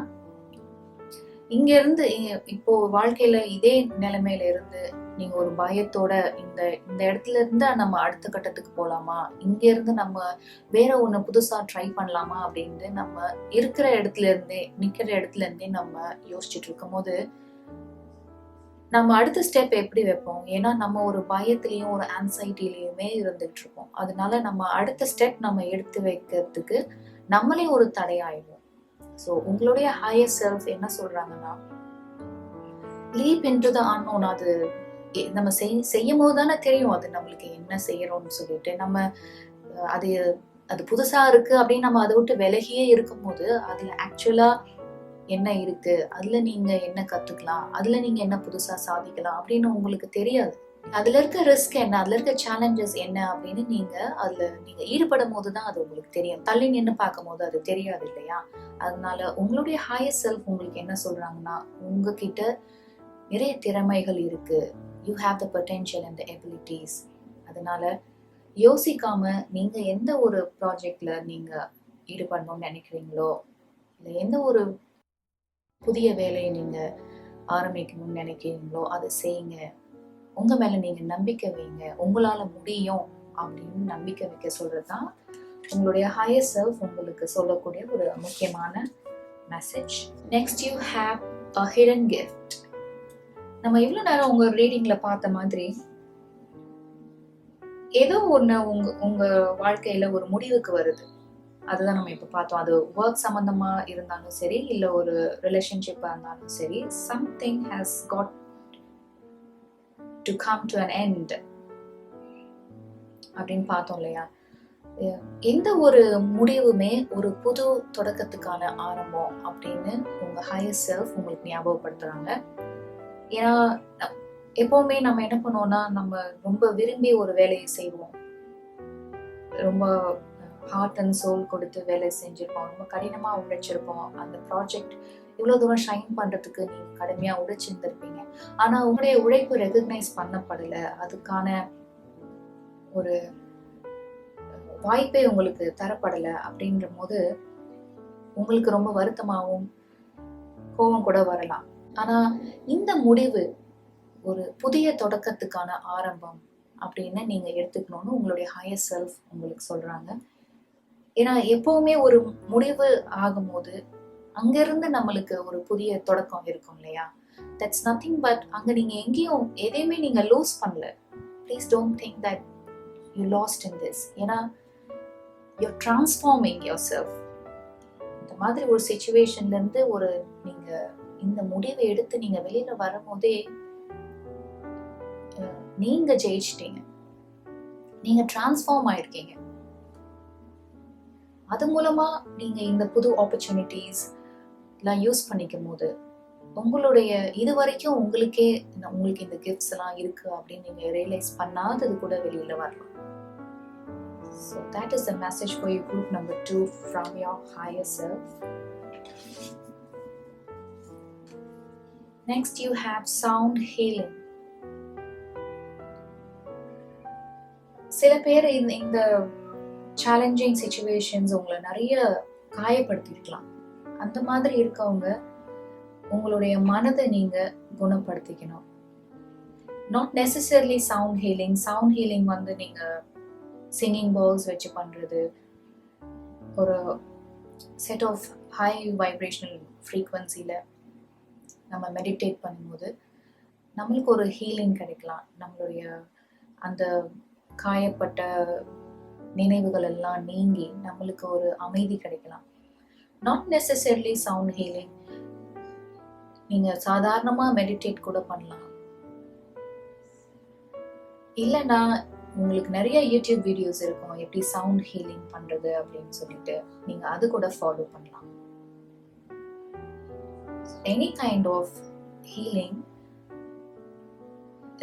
இங்க இருந்து இப்போ வாழ்க்கையில இதே நிலைமையில இருந்து நீங்க ஒரு பயத்தோட இந்த இந்த இடத்துல இருந்து நம்ம அடுத்த கட்டத்துக்கு போலாமா, இங்க இருந்து நம்ம வேற ஒண்ணு புதுசா ட்ரை பண்ணலாமா அப்படின்னு நம்ம இருக்கிற நிக்கிற இடத்துல இருந்தே நம்ம யோசிச்சுட்டு இருக்கும் போது நம்ம அடுத்த ஸ்டெப் எப்படி வைப்போம்? ஏன்னா நம்ம ஒரு பயத்திலையும் ஒரு ஆன்சைட்டிலையுமே இருந்துட்டு இருக்கோம். அதனால நம்ம அடுத்த ஸ்டெப் நம்ம எடுத்து வைக்கிறதுக்கு நம்மளே ஒரு தடையாயிடும். ஸோ உங்களுடைய ஹையர் செல்ஃப் என்ன சொல்றாங்கன்னா, லீப் இன்டு த அன்னோன். அது நம்ம செய்யும் போது தானே தெரியும் அது நம்மளுக்கு என்ன செய்யறோம்னு சொல்லிட்டு. நம்ம அது அது புதுசா இருக்கு அப்படின்னு நம்ம அதை விட்டு விலகியே இருக்கும்போது அதுல ஆக்சுவலா என்ன இருக்கு, அதுல நீங்க என்ன கத்துக்கலாம், அதுல நீங்க என்ன புதுசா சாதிக்கலாம் அப்படின்னு உங்களுக்கு தெரியாது. அதுல இருக்க ரிஸ்க் என்ன, அதுல இருக்க சேலஞ்சஸ் என்ன அப்படின்னு நீங்க ஈடுபடும் போதுதான் அது உங்களுக்கு தெரியும். தள்ளி நின்று பார்க்கும் போது அது தெரியாது இல்லையா? அதனால உங்களுடைய ஹையர் செல்ஃப் உங்களுக்கு என்ன சொல்றாங்கன்னா, உங்ககிட்ட நிறைய திறமைகள் இருக்கு. You have the potential and the abilities. அதனால யோசிக்காம நீங்க எந்த ஒரு ப்ராஜெக்ட்ல நீங்க ஈடுபடணும்னு நினைக்கிறீங்களோ, இல்லை எந்த ஒரு புதிய வேலையை நீங்க ஆரம்பிக்கணும்னு நினைக்கிறீங்களோ அதை செய்யுங்க. உங்க மேல நீங்க நம்பிக்கை வைங்க. உங்களால முடியும் அப்படின்னு நம்பிக்கை வைக்க சொல்றதுதான் உங்களுடைய ஹையர் செல்ஃப் உங்களுக்கு சொல்லக்கூடிய ஒரு முக்கியமான message. Next, you have a hidden gift. நம்ம இவ்வளவு நேரம் உங்க ரீடிங்ல பார்த்த மாதிரி ஏதோ ஒண்ணு உங்க வாழ்க்கையில ஒரு முடிவுக்கு வருது. அதுதான் நம்ம இப்ப பார்த்தோம். அது ஒர்க் சம்பந்தமா இருந்தாலும் சரி, இல்ல ஒரு ரிலேஷன்ஷிப்பா இருந்தாலும் சரி, something has got to come to an end அப்படின்னு பார்த்தோம் இல்லையா? எந்த ஒரு முடிவுமே ஒரு புது தொடக்கத்துக்கான ஆரம்பம் அப்படின்னு உங்க ஹையர் செல்ஃப் உங்களுக்கு ஞாபகப்படுத்துறாங்க. ஏன்னா எப்பவுமே நம்ம என்ன பண்ணுவோம்னா, நம்ம ரொம்ப விரும்பி ஒரு வேலையை செய்வோம், ரொம்ப ஹார்ட் அண்ட் சோல் கொடுத்து வேலை செஞ்சிருப்போம், ரொம்ப கடினமா உழைச்சிருப்போம். அந்த ப்ராஜெக்ட் இவ்வளவு தூரம் ஷைன் பண்றதுக்கு நீங்க கடுமையா உழைச்சிருந்திருப்பீங்க. ஆனா உங்களுடைய உழைப்பு ரெகக்னைஸ் பண்ணப்படல, அதுக்கான ஒரு வாய்ப்பே உங்களுக்கு தரப்படல அப்படின்ற போது உங்களுக்கு ரொம்ப வருத்தமாகவும் கோபம் கூட வரலாம். ஆனா இந்த முடிவு ஒரு புதிய தொடக்கத்துக்கான ஆரம்பம் அப்படின்னு நீங்க எடுத்துக்கணும்னு உங்களுடைய ஹையர் செல்ஃப் உங்களுக்கு சொல்றாங்க. ஏன்னா எப்பவுமே ஒரு முடிவு ஆகும்போது அங்கிருந்து நம்மளுக்கு ஒரு புதிய தொடக்கம் இருக்கும் இல்லையா? தட்ஸ் நத்திங் பட் அங்க நீங்க எங்கேயும் எதையுமே நீங்க லூஸ் பண்ணல. Please don't think that you last in this. ஏன்னா you're transforming yourself. இந்த மாதிரி ஒரு சிச்சுவேஷன்ல இருந்து நீங்க இந்த முடிவை எடுத்து நீங்க வெளியில வரும்போதே நீங்க ஜெயிச்சிட்டீங்க, நீங்க டிரான்ஸ்ஃபார்ம் ஆயிருக்கீங்க. அது மூலமா நீங்க இந்த புது ஆப்பர்ச்சுனிட்டிஸ் எல்லாம் யூஸ் பண்ணிக்கும் போது உங்களுடைய இது வரைக்கும் உங்களுக்கு இந்த கிஃப்ட்ஸ் எல்லாம் இருக்கு அப்படின்னு நீங்க ரியலைஸ் பண்ணாதது கூட வெளியில வரலாம். So that is the message for you, group number 2 from your higher self. Next, you have sound healing. சில பேர் இந்த சேலஞ்சிங் சிச்சுவேஷன்ஸ் உங்களை நிறைய காயப்படுத்திருக்கலாம். அந்த மாதிரி இருக்கவங்க உங்களுடைய மனதை நீங்க குணப்படுத்திக்கணும். Not necessarily sound healing. Sound healing வந்து நீங்க சிங்கிங் பவுல்ஸ் வச்சு பண்றது, ஒரு செட் ஆஃப் ஹை வைப்ரேஷனல் ஃப்ரீக்வன்சில நம்ம மெடிடேட் பண்ணும்போது நம்மளுக்கு ஒரு ஹீலிங் கிடைக்கலாம். நம்மளுடைய அந்த காயப்பட்ட நினைவுகள் எல்லாம் நீங்கி நம்மளுக்கு ஒரு அமைதி கிடைக்கலாம். Not necessarily sound healing. நீங்க சாதாரணமா மெடிடேட் கூட பண்ணலாம். இல்லைன்னா உங்களுக்கு நிறைய யூடியூப் வீடியோஸ் இருக்கும் எப்படி சவுண்ட் ஹீலிங் பண்றது அப்படின்னு சொல்லிட்டு நீங்க அது கூட ஃபாலோ பண்ணலாம். Any kind of healing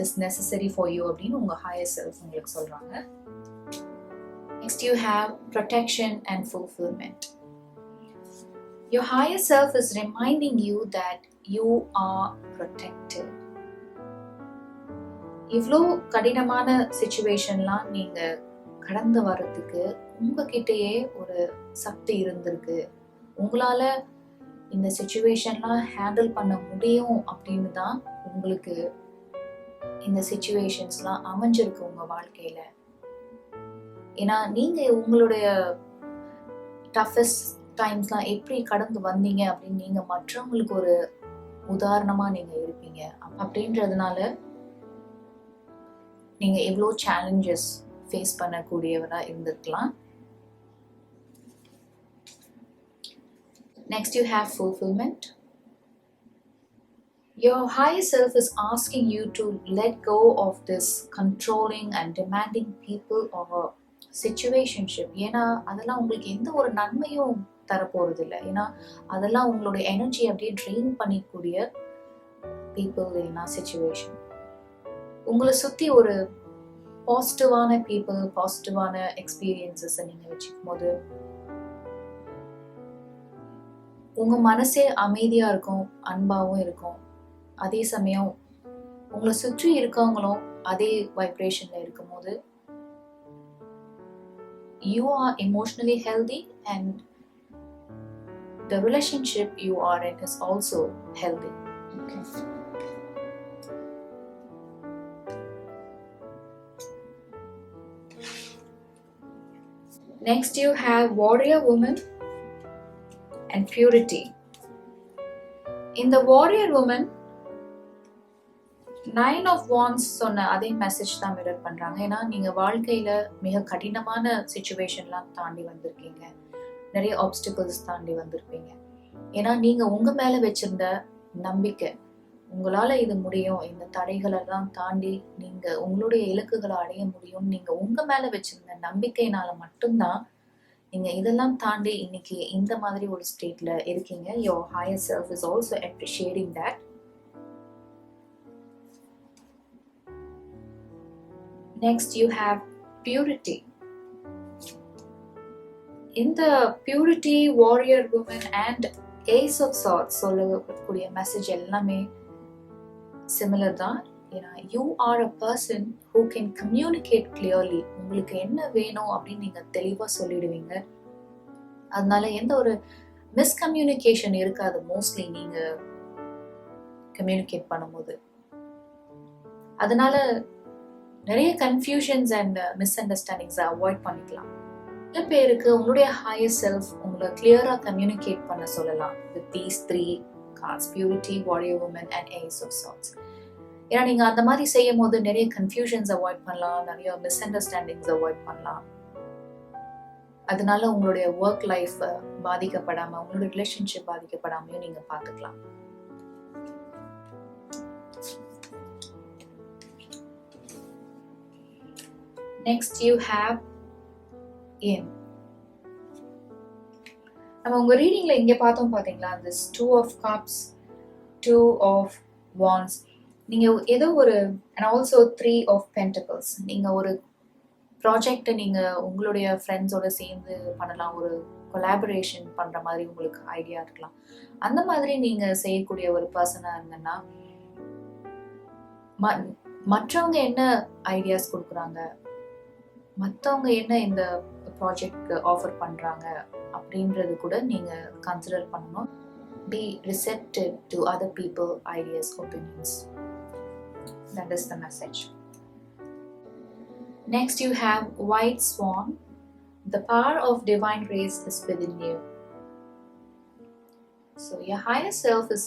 is necessary for you அப்படின்னு உங்க ஹையர் செல்ஃப் உங்களுக்கு சொல்றாங்க. Next you have protection and fulfilment. Your higher self is reminding you that you are protected. இவ்வளோ கடினமான சிச்சுவேஷன்லாம் நீங்க கடந்து வர்றதுக்கு உங்ககிட்டயே ஒரு சக்தி இருந்திருக்கு. உங்களால இந்த சிச்சுவேஷன்லாம் ஹேண்டில் பண்ண முடியும் அப்படின்னு தான் உங்களுக்கு இந்த சிச்சுவேஷன்ஸ்லாம் அமைஞ்சிருக்கு உங்க வாழ்க்கையில. ஏன்னா நீங்க உங்களுடைய டஃபஸ்ட் டைம்ஸ்லாம் எப்படி கடந்து வந்தீங்க அப்படின்னு நீங்க மற்றவங்களுக்கு ஒரு உதாரணமா நீங்க இருப்பீங்க. அப்படின்றதுனால நீங்க எவ்வளோ சேலஞ்சஸ் ஃபேஸ் பண்ணக்கூடியவரா இருந்திருக்கலாம். Next you have fulfilment. Your higher self is asking you to let go of this controlling and demanding people or situationship. ஏன்னா அதெல்லாம் உங்களுக்கு எந்த ஒரு நன்மையும் தரப்போறது இல்லை. ஏன்னா அதெல்லாம் உங்களுடைய எனர்ஜி அப்படியே ட்ரெயின் பண்ணிக்கூடிய பீப்புள் இல்லைன்னா சிச்சுவேஷன். உங்களை சுற்றி ஒரு பாசிட்டிவான பீப்புள், பாசிட்டிவான எக்ஸ்பீரியன்சஸை நீங்கள் வச்சுக்கும் போது உங்கள் மனசே அமைதியாக இருக்கும், அன்பாகவும் இருக்கும். அதே சமயம் உங்களை சுற்றி இருக்கவங்களும் அதே வைப்ரேஷனில் இருக்கும் போது you are emotionally healthy and the relationship you are in is also healthy. Okay. Next you have warrior woman and purity. In the warrior woman, 9 of Wands சொன்ன அதே மெசேஜ் தான் மிரர் பண்றாங்க. ஏன்னா நீங்க வாழ்க்கையில மிக கடினமான சிச்சுவேஷன்லாம் தாண்டி வந்திருக்கீங்க, நிறைய ஆப்ஸ்டிகல்ஸ் தாண்டி வந்திருப்பீங்க. ஏன்னா நீங்க உங்க மேல வச்சிருந்த நம்பிக்கை, உங்களால இது முடியும், இந்த தடைகளெல்லாம் தாண்டி நீங்க உங்களுடைய இலக்குகளை அடைய முடியும், நீங்க உங்க மேல வச்சிருந்த நம்பிக்கையினால மட்டும்தான் நீங்க இதெல்லாம் தாண்டி இன்னைக்கு இந்த மாதிரி ஒரு ஸ்டேட்ல இருக்கீங்க. Your higher self is also appreciating that. Next you have purity. In the purity, warrior woman and ace of swords சொல்லக்கூடிய மெசேஜ் எல்லாமே சிமிலர் தான். ஏன்னா you are a person who can communicate clearly. உங்களுக்கு என்ன வேணும் அப்படின்னு நீங்க தெளிவா சொல்லிடுவீங்க. அதனால எந்த ஒரு மிஸ்கம்யூனிகேஷன் இருக்காது மோஸ்ட்லி நீங்க கம்யூனிகேட் பண்ணும்போது. அதனால நிறைய கன்ஃபியூஷன்ஸ் அண்ட் மிஸ் அண்டர்ஸ்டாண்டிங்ஸை அவாய்ட் பண்ணிக்கலாம். சில பேருக்கு உங்களுடைய ஹையர் செல்ஃப் உங்களை கிளியரா கம்யூனிகேட் பண்ண சொல்லலாம் with these 3 cards, purity, warrior woman and ace of swords. ஏன்னா நீங்க அந்த மாதிரி செய்யும் போது நிறைய கன்ஃபியூஷன்ஸ் அவாய்ட் பண்ணலாம், நிறைய மிஸ் அண்டர்ஸ்டாண்டிங்ஸ் அவாய்ட் பண்ணலாம். அதனால உங்களுடைய ஒர்க் லைஃப் பாதிக்கப்படாம, உங்களுடைய ரிலேஷன்ஷிப் பாதிக்கப்படாமையும் நீங்க பார்த்துக்கலாம். Next you have in. நம்ம உங்க ரீடிங்ல இங்க பார்த்தோம் பாத்தீங்களா, this 2 of cups, 2 of wands. நீங்க ஏதோ ஒரு and also 3 of pentacles. நீங்க ஒரு ப்ராஜெக்டை நீங்க உங்களுடைய ஃப்ரெண்ட்ஸோட சேர்ந்து பண்ணலாம், ஒரு கொலாபரேஷன் பண்ற மாதிரி உங்களுக்கு ஐடியா இருக்கலாம். அந்த மாதிரி நீங்க செய்யக்கூடிய ஒரு பர்சனா இருந்தீங்கன்னா மற்றவங்க என்ன ஐடியாஸ் கொடுக்குறாங்க, மற்றவங்க என்ன இந்த ப்ராஜெக்ட் ஆஃபர் பண்றாங்க அப்படின்றது கூட நீங்க கன்சிடர் பண்ணணும். Be receptive to other people ideas, opinions. That is the message. Next you have white swan. The power of divine grace is within you. So your higher self is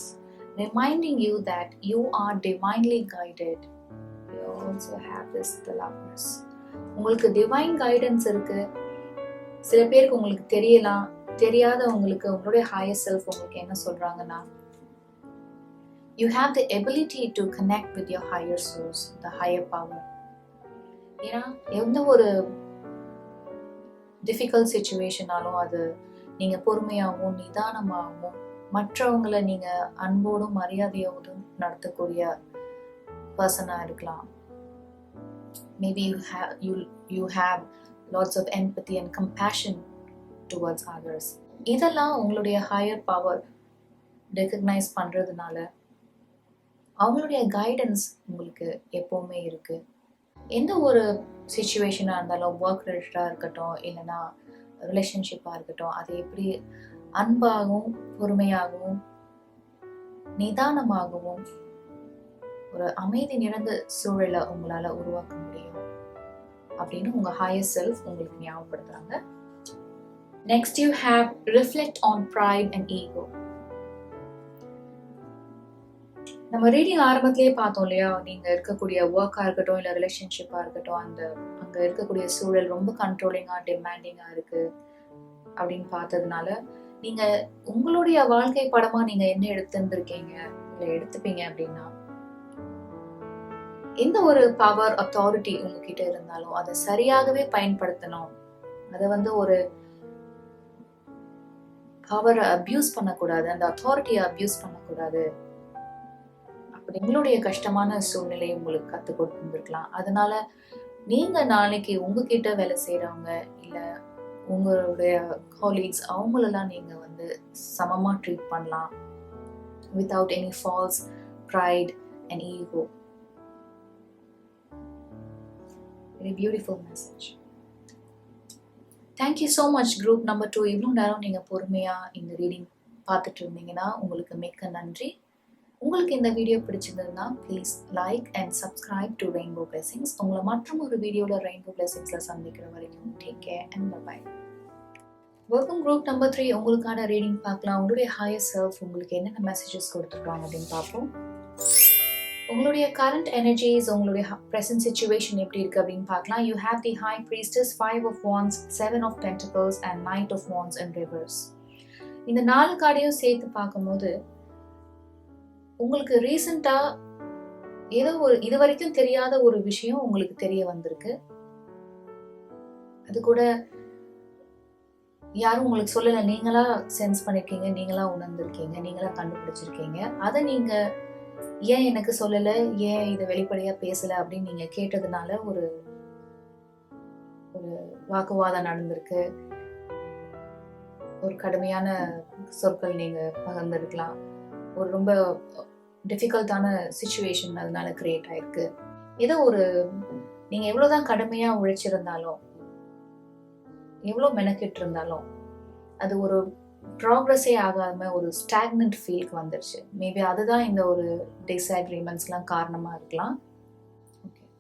reminding you that you are divinely guided. You also have this the lovers. உங்களுக்கு divine guidance இருக்கு. சில பேருக்கு உங்களுக்கு தெரியலாம், தெரியாத உங்களுக்கு உங்களுடைய higher self உங்களுக்கு என்ன சொல்றாங்கன்னா, you have the ability to connect with your higher source, the higher power. ஏன்னா எந்த ஒரு டிஃபிகல்ட் சுச்சுவேஷனாலும் அது நீங்க பொறுமையாகவும் நிதானமாகவும் மற்றவங்களை நீங்க அன்போடும் மரியாதையோடும் நடத்தக்கூடிய பர்சனா இருக்கலாம். Maybe you have lots of empathy and compassion towards others. இதெல்லாம் உங்களுடைய ஹையர் பவர் ரெகக்னைஸ் பண்றதுனால அவங்களுடைய கைடன்ஸ் உங்களுக்கு எப்பவுமே இருக்கு. எந்த ஒரு சுச்சுவேஷனாக இருந்தாலும், ஒர்க் ரிலேட்டடாக இருக்கட்டும், இல்லைன்னா ரிலேஷன்ஷிப்பாக இருக்கட்டும், அதை எப்படி அன்பாகவும் பொறுமையாகவும் நிதானமாகவும் ஒரு அமைதி நிறைந்த சூழலை உங்களால் உருவாக்க முடியும் அப்படின்னு உங்க ஹையர் செல்ஃப் உங்களுக்கு ஞாபகப்படுத்துறாங்க. Next you have reflect on pride and ego. நம்ம ரீடிங் ஆரம்பத்திலேயே பார்த்தோம் இல்லையா, நீங்க இருக்கக்கூடிய ஒர்க்கா இருக்கட்டும் இல்ல ரிலேஷன்ஷிப்பா இருக்கட்டும், அங்க இருக்கக்கூடிய சூழல் ரொம்ப கண்ட்ரோலிங்கா டிமாண்டிங்கா இருக்கு அப்படின்னு பார்த்ததுனால நீங்க உங்களுடைய வாழ்க்கை படமா நீங்க என்ன எடுத்திருந்திருக்கீங்க இல்ல எடுத்துப்பீங்க அப்படின்னா, எந்த ஒரு பவர் அத்தாரிட்டி உங்ககிட்ட இருந்தாலும் அதை சரியாகவே பயன்படுத்தணும். அதை ஒரு பவரை அபியூஸ் பண்ணக்கூடாது, அந்த அத்தாரிட்டியை அபியூஸ் பண்ணக்கூடாது. எங்களுடைய கஷ்டமான சூழ்நிலையை உங்களுக்கு கற்றுக் கொடுத்துருந்துருக்கலாம். அதனால நீங்க நாளைக்கு உங்ககிட்ட வேலை செய்யறவங்க இல்ல உங்களுடைய காலீக்ஸ் அவங்களெல்லாம் நீங்க சமமா ட்ரீட் பண்ணலாம் without any false pride and ego. Very beautiful message. Thank you so much group number 2. இவ்வளவு நேரம் நீங்க பொறுமையா இந்த ரீடிங் பார்த்துட்டு இருந்தீங்கன்னா உங்களுக்கு மிக்க நன்றி. உங்களுக்கு இந்த வீடியோ பிடிச்சிருந்ததுன்னா please like and subscribe to rainbow blessings. உங்களை மற்றும் ஒரு வீடியோவில் ரெயின்போ பிளெஸிங்ஸில் சந்திக்கிற வரைக்கும் take care and bye. Welcome group number 3. உங்களுக்கான ரீடிங் பார்க்கலாம். உங்களுடைய ஹையர் செல்ஃப் உங்களுக்கு என்னென்ன மெசேஜஸ் கொடுத்துருக்காங்க அப்படின்னு பார்ப்போம். உங்களுடைய கரண்ட் எனர்ஜிஸ், உங்களுடைய ப்ரெசன்ட் சிச்சுவேஷன் எப்படி இருக்கு அப்படின்னு பார்க்கலாம். You have the high priestess, 5 of wands, 7 of pentacles and knight of wands in reverse. இந்த 4 கார்டையும் சேர்த்து பார்க்கும்போது உங்களுக்கு ரீசெண்டா ஏதோ ஒரு இது வரைக்கும் தெரியாத ஒரு விஷயம் உங்களுக்கு தெரிய வந்திருக்கு. அது கூட யாரும் உங்களுக்கு சொல்லல, நீங்களா சென்ஸ் பண்ணிருக்கீங்க, நீங்களா உணர்ந்திருக்கீங்க, நீங்களா கண்டுபிடிச்சிருக்கீங்க. அதை நீங்க ஏன் எனக்கு சொல்லல, ஏன் இதை வெளிப்படையா பேசல அப்படின்னு நீங்க கேட்டதுனால ஒரு ஒரு வாக்குவாதம் நடந்திருக்கு. ஒரு கடுமையான சொற்கள் நீங்க பகிர்ந்திருக்கலாம். ஒரு ரொம்ப டிஃபிகல்ட்டான சிச்சுவேஷன் அதனால கிரியேட் ஆயிருக்கு. ஏதோ ஒரு நீங்க எவ்வளவுதான் கடுமையா உழைச்சிருந்தாலும், எவ்வளவு மெனக்கிட்டு இருந்தாலும் அது ஒரு ப்ராக்ரஸே ஆகாம ஒரு ஸ்டாக்னன்ட் ஃபீலுக்கு வந்துருச்சு. மேபி அதுதான் இந்த ஒரு டிஸ்அக்ரிமெண்ட்ஸ்லாம் காரணமா இருக்கலாம்.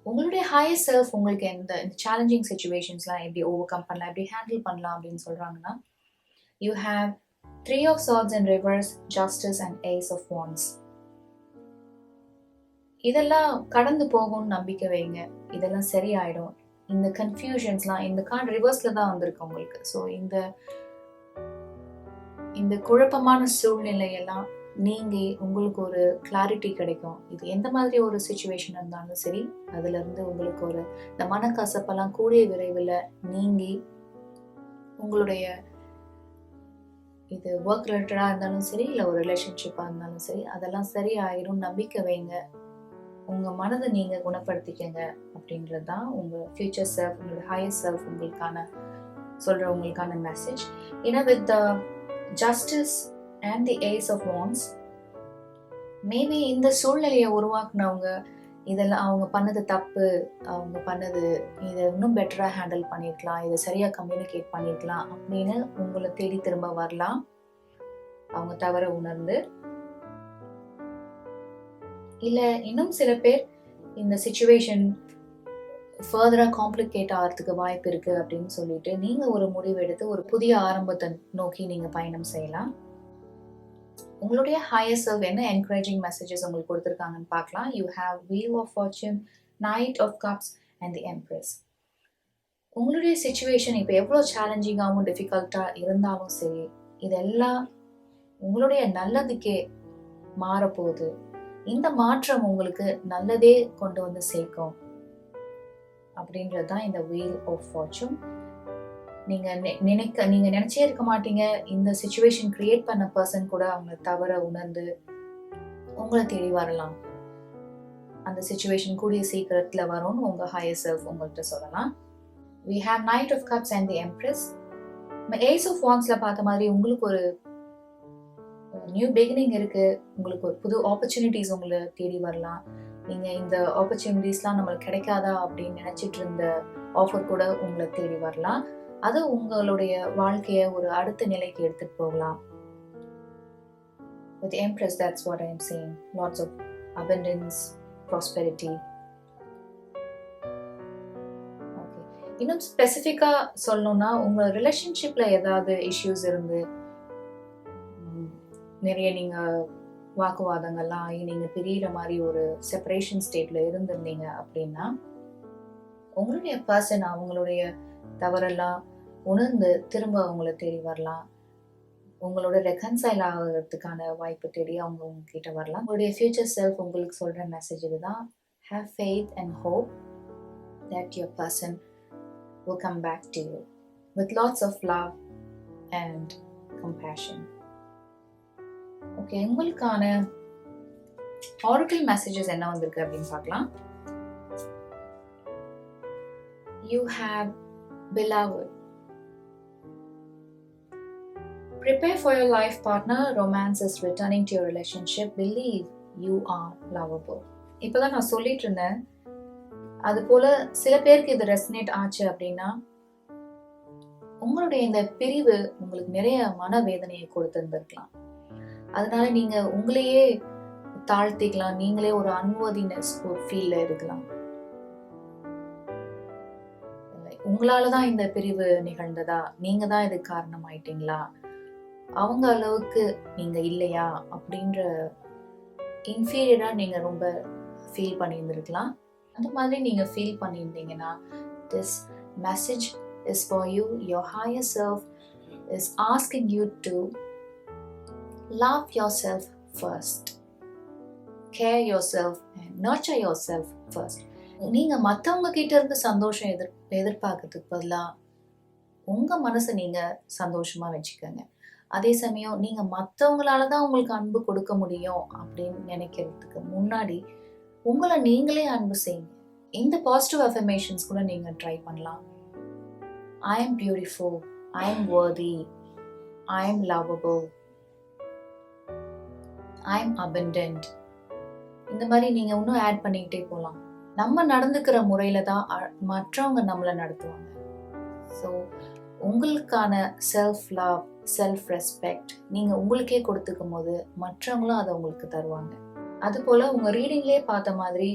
உங்களுடைய ஹையர் செல்ஃப் உங்களுக்கு இந்த சேலஞ்சிங் சிச்சுவேஷன்ஸ்லாம் எப்படி ஓவர் கம் பண்ணலாம், எப்படி ஹேண்டில் பண்ணலாம் அப்படின்னு சொல்றாங்கன்னா, you have 3 of swords in reverse, justice and ace of wands. இதெல்லாம் கடந்து போகும்னு நம்பிக்கை வைங்க. இதெல்லாம் சரியாயிடும். இந்த கன்ஃபியூஷன்ஸ்லாம் இந்த கார்டு ரிவர்ஸ்ல தான் வந்திருக்கு உங்களுக்கு. ஸோ இந்த குழப்பமான சூழ்நிலையெல்லாம் நீங்க உங்களுக்கு ஒரு கிளாரிட்டி கிடைக்கும். இது எந்த மாதிரி ஒரு சிச்சுவேஷன் இருந்தாலும் சரி, அதுல இருந்து உங்களுக்கு ஒரு இந்த மனக்கசப்பெல்லாம் கூடிய விரைவில் நீங்கி உங்களுடைய இது ஒர்க் ரிலேட்டடாக இருந்தாலும் சரி இல்லை ஒரு ரிலேஷன்ஷிப்பாக இருந்தாலும் சரி, அதெல்லாம் சரி ஆயிடும். நம்பிக்கை வைங்க. உங்கள் மனதை நீங்கள் குணப்படுத்திக்கங்க அப்படின்றது தான் உங்கள் ஃபியூச்சர் செல்ஃப், உங்களோட ஹையர் செல்ஃப் உங்களுக்கான மெசேஜ். ஏன்னா with the justice and the ace of wands, maybe இந்த சூழ்நிலையை உருவாக்குனவங்க இதெல்லாம் அவங்க பண்ணது தப்பு, அவங்க பண்ணது இதை இன்னும் பெட்டராக ஹேண்டில் பண்ணியிருக்கலாம், இதை சரியாக கம்யூனிகேட் பண்ணியிருக்கலாம் அப்படின்னு உங்களை தேடி திரும்ப வரலாம். அவங்க தவற உணர்ந்து இல்லை இன்னும் சில பேர் இந்த சிச்சுவேஷன் ஃபர்தராக காம்ப்ளிகேட் ஆகிறதுக்கு வாய்ப்பு இருக்கு அப்படின்னு சொல்லிட்டு நீங்கள் ஒரு முடிவு எடுத்து ஒரு புதிய ஆரம்பத்தை நோக்கி நீங்கள் பயணம் செய்யலாம். உங்களுடைய ஹையர் செல்ஃப் என்ன என்கரேஜிங் மெசேஜஸ் உங்களுக்கு கொடுத்துருக்காங்கன்னு பார்க்கலாம். You have wheel of fortune, knight of cups and the empress. உங்களுடைய சிச்சுவேஷன் இப்போ எவ்வளோ சேலஞ்சிங்காகவும் டிஃபிகல்ட்டாக இருந்தாலும் சரி, இதெல்லாம் உங்களுடைய நல்லதுக்கே மாறப்போகுது. இந்த மாற்றம் உங்களுக்கு நல்லதே கொண்டு வந்து சேர்க்கும். அப்படின்றது தான் இந்த வீல் ஆஃப் ஃபார்ச்சூன். நீங்க நினைச்சே இருக்க மாட்டீங்க, இந்த சிச்சுவேஷன் கிரியேட் பண்ண பர்சன் கூட அவங்க தவற உணர்ந்து உங்களை தேடி வரலாம். அந்த சிச்சுவேஷன் கூடிய சீக்கிரத்துல வரும்னு உங்க ஹையர் செல்ஃப் உங்கள்கிட்ட சொல்லலாம். We have Knight of Cups and the Empress. Ace of Wandsல பார்த்த மாதிரி உங்களுக்கு ஒரு நியூ பிகினிங் இருக்கு. உங்களுக்கு ஒரு புது ஆப்பர்ச்சுனிட்டிஸ் உங்களை தேடி வரலாம். நீங்க இந்த ஆப்பர்ச்சுனிட்டிஸ்லாம் நம்மளுக்கு கிடைக்காதா அப்படின்னு நினைச்சிட்டு இருந்த ஆஃபர் கூட உங்களை தேடி வரலாம். அது உங்களுடைய வாழ்க்கைய ஒரு அடுத்த நிலைக்கு எடுத்துட்டு போகலாம். With the Empress, that's what I am saying. Lots of abundance, prosperity. Okay. இன்னும் ஸ்பெசிஃபிக்கா சொல்லணும்னா, உங்க ரிலேஷன்ஷிப்ல ஏதாவது இஷ்யூஸ் இருந்து நிறைய நீங்க வாக்குவாதங்கள்லாம் ஆகி நீங்க பிரியிற மாதிரி ஒரு செப்பரேஷன் ஸ்டேட்ல இருந்திருந்தீங்க அப்படின்னா, உங்களுடைய பர்சன் அவங்களுடைய தவறெல்லாம் உணர்ந்து திரும்ப அவங்கள தேடி வரலாம். உங்களோட ரெக்கன்சைல் ஆகிறதுக்கான வாய்ப்பு தேடி அவங்க உங்ககிட்ட வரலாம். உங்களுடைய ஃபியூச்சர் செல்ஃப் உங்களுக்கு சொல்ற மெசேஜ் இதுதான். Have faith and hope that your person will come back to you with lots of love and compassion. Okay, உங்களுக்கான ஆரக்கிள் மெசேஜஸ் என்ன வந்திருக்கு அப்படின்னு பார்க்கலாம். You have beloved. Prepare for your life partner. Romance is returning to your relationship. Believe you are lovable. இப்பதான் நான் சொல்லிட்டு இருந்தேன், அது போல சில பேருக்கு இது ரெசனேட் ஆச்சு அப்படின்னா, உங்களுடைய இந்த பிரிவு உங்களுக்கு நிறைய மனவேதனையை கொடுத்திருந்திருக்கலாம். அதனால நீங்க உங்களையே தாழ்த்திக்கலாம், நீங்களே ஒரு அன்வர்தினஸ் ஃபீல்ல இருக்கலாம். உங்களாலதான் இந்த பிரிவு நிகழ்ந்ததா, நீங்க தான் இதுக்கு காரணம் ஆயிட்டீங்களா, அவங்க அளவுக்கு நீங்க இல்லையா அப்படின்ற இன்ஃபீரியரா நீங்க ரொம்ப ஃபீல் பண்ணியிருந்திருக்கலாம். அந்த மாதிரி நீங்க ஃபீல் பண்ணியிருந்தீங்கன்னா, this message is for you. Your higher self is asking you to love yourself first, care yourself and nurture yourself first. நீங்க மத்தவங்க கிட்ட இருந்து சந்தோஷம் எதிர்பார்க்கறதுக்கு பதிலா உங்க மனசை நீங்க சந்தோஷமா வச்சுக்கோங்க. அதே சமயம் நீங்க மத்தவங்களாலதான் உங்களுக்கு அன்பு கொடுக்க முடியும் அப்படின்னு நினைக்கிறதுக்கு முன்னாடி உங்களை நீங்களே அன்பு செய்யுங்க. இந்த பாசிட்டிவ் அஃபர்மேஷன்ஸ் கூட நீங்க ட்ரை பண்ணலாம். I am beautiful, I am worthy, I am lovable, I am abundant. இந்த மாதிரி நீங்க இன்னும் ஆட் பண்ணிக்கிட்டே போகலாம். நம்ம நடந்துக்கிற முறையில தான் மற்றவங்க நம்மளை நடத்துவாங்க. ஸோ உங்களுக்கான செல்ஃப் லவ், செல்ஃப் ரெஸ்பெக்ட் நீங்க உங்களுக்கே கொடுத்துக்கும் போது மற்றவங்களும் அதை உங்களுக்கு தருவாங்க. அது போல உங்க ரீடிங்லேயே பார்த்த மாதிரி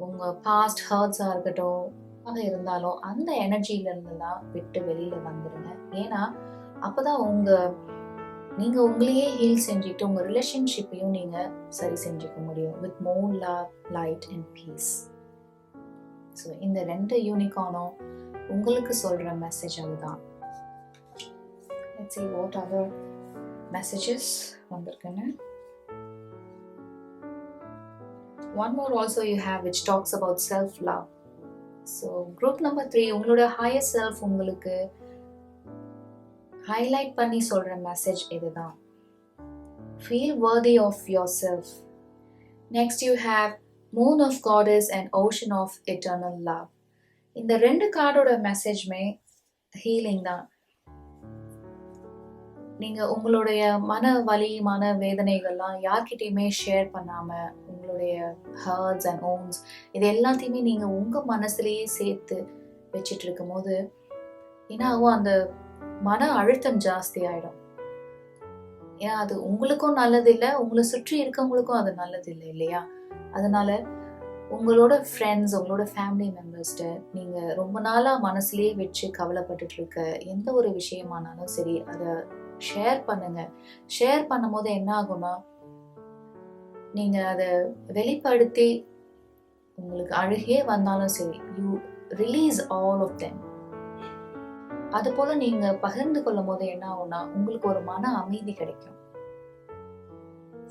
உங்க பாஸ்ட் ஹர்ட்ஸா இருக்கட்டும் இருந்தாலும் அந்த எனர்ஜில இருந்துதான் விட்டு வெளியில வந்துருங்க. ஏன்னா அப்பதான் நீங்க உங்களையே ஹீல் செஞ்சுட்டு உங்க ரிலேஷன்ஷிப்பையும் நீங்க சரி செஞ்சுக்க முடியும். With more love, light and peace. So இந்த 2 யூனிகார்னும் உங்களுக்கு சொல்ற மெசேஜ் அதுதான். Let's see what other messages வந்திருக்குன்னு. One more also you have which talks about self-love. So group number 3, உங்களோட higher self உங்களுக்கு highlight பண்ணி சொல்ற மெசேஜ் இதுதான். Feel worthy of yourself. Next you have Moon of Goddess and Ocean of Eternal Love. இந்த 2 கார்டோட மெசேஜ்மே healing தான். நீங்க உங்களுடைய மன வலி, மன வேதனைகள்லாம் யார்கிட்டயுமே ஷேர் பண்ணாம உங்களுடைய ஹர்ட்ஸ் அண்ட் ஓன்ஸ் இது எல்லாத்தையுமே நீங்க உங்க மனசுலயே சேர்த்து வச்சிட்டு இருக்கும் போது என்ன ஆகும், அந்த மன அழுத்தம் ஜாஸ்தி ஆயிடும். ஏன்னா அது உங்களுக்கும் நல்லது இல்லை, உங்களை சுற்றி இருக்கவங்களுக்கும் அது நல்லது இல்லை இல்லையா? அதனால உங்களோட ஃப்ரெண்ட்ஸ், உங்களோட ஃபேமிலி மெம்பர்ஸ்ட நீங்க ரொம்ப நாளா மனசுலயே வச்சு கவலைப்பட்டுட்டு இருக்க எந்த ஒரு விஷயமானாலும் சரி அதை ஷேர் பண்ணுங்க. ஷேர் பண்ணும் போது என்ன ஆகும்னா, நீங்க அதை வெளிப்படுத்தி உங்களுக்கு அழுகே வந்தாலும் சரி, you release all of them. அது போல நீங்க பகிர்ந்து கொள்ளும் போது என்ன ஆகும்னா, உங்களுக்கு ஒரு மன அமைதி கிடைக்கும்.